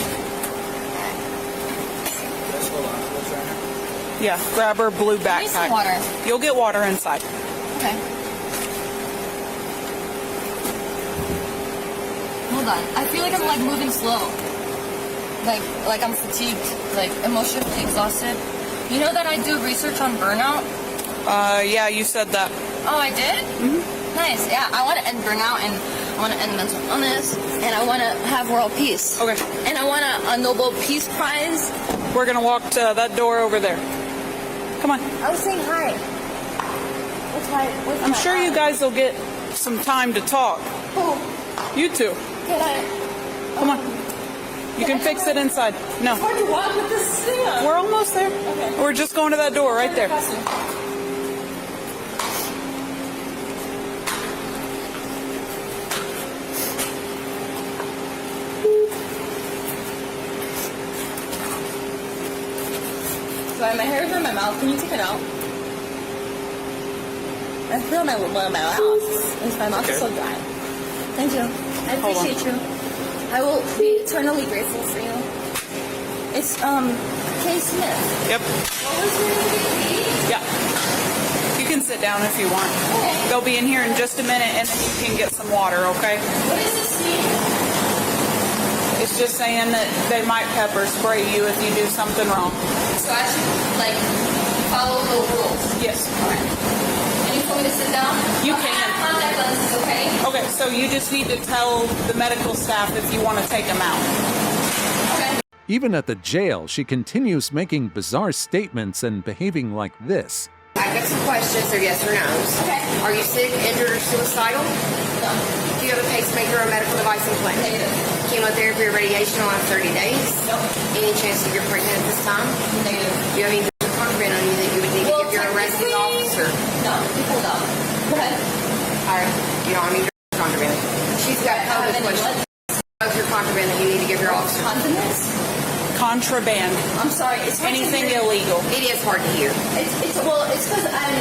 Yeah, grab her blue backpack. Give me some water. You'll get water inside. Okay. Hold on. I feel like I'm like moving slow. Like I'm fatigued, like emotionally exhausted. You know that I do research on burnout? Yeah, you said that. Oh, I did? Mm-hmm. Nice. Yeah, I want to end burnout, and I want to end mental illness, and I want to have world peace. Okay. And I want a Nobel Peace Prize. We're gonna walk to that door over there. Come on. I was saying hi. I'm sure you guys will get some time to talk. Who? You two. Can I? Come on. You can fix it inside. No. It's hard to walk with this thing on. We're almost there. Okay. We're just going to that door right there. So my hair is in my mouth. Can you take it out? I feel my mouth. My mouth is so dry. Thank you. I appreciate you. I will be eternally grateful for you. It's Kay Smith. Yep. What was your name? Yeah. You can sit down if you want. Okay. They'll be in here in just a minute, and then you can get some water. Okay. What does this mean? It's just saying that they might pepper spray you if you do something wrong. So I should follow the rules. Yes. Alright. And you want me to sit down? You I can. have contact lenses, okay? Okay, so you just need to tell the medical staff if you want to take them out. Okay. Even at the jail, she continues making bizarre statements and behaving like this. I've got some questions. They're yes or no's. Okay. Are you sick, injured, or suicidal? No. Do you have a pacemaker or medical device implant? Negative. Chemotherapy or radiation on 30 days? Nope. Any chance that you're pregnant at this time? Negative. Do you have any contraband on you that you would need to give your arresting officer? No. Hold up. Go ahead. All right. You don't have any contraband. She's got COVID questions. What's your contraband that you need to give your officer? Condiments? Contraband. I'm sorry. It's anything illegal. It is hard to hear. It's because I'm.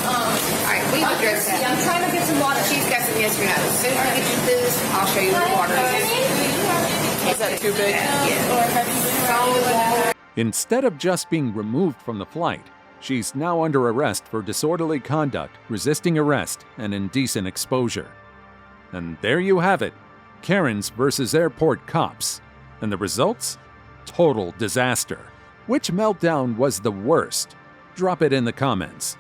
All right, we've addressed that. I'm trying to get some water. She's got some yes or no. As soon as we get you through this, I'll show you the water. Is that too big? Yeah. Instead of just being removed from the flight, she's now under arrest for disorderly conduct, resisting arrest, and indecent exposure. And there you have it, Karens versus airport cops. And the results? Total disaster. Which meltdown was the worst? Drop it in the comments.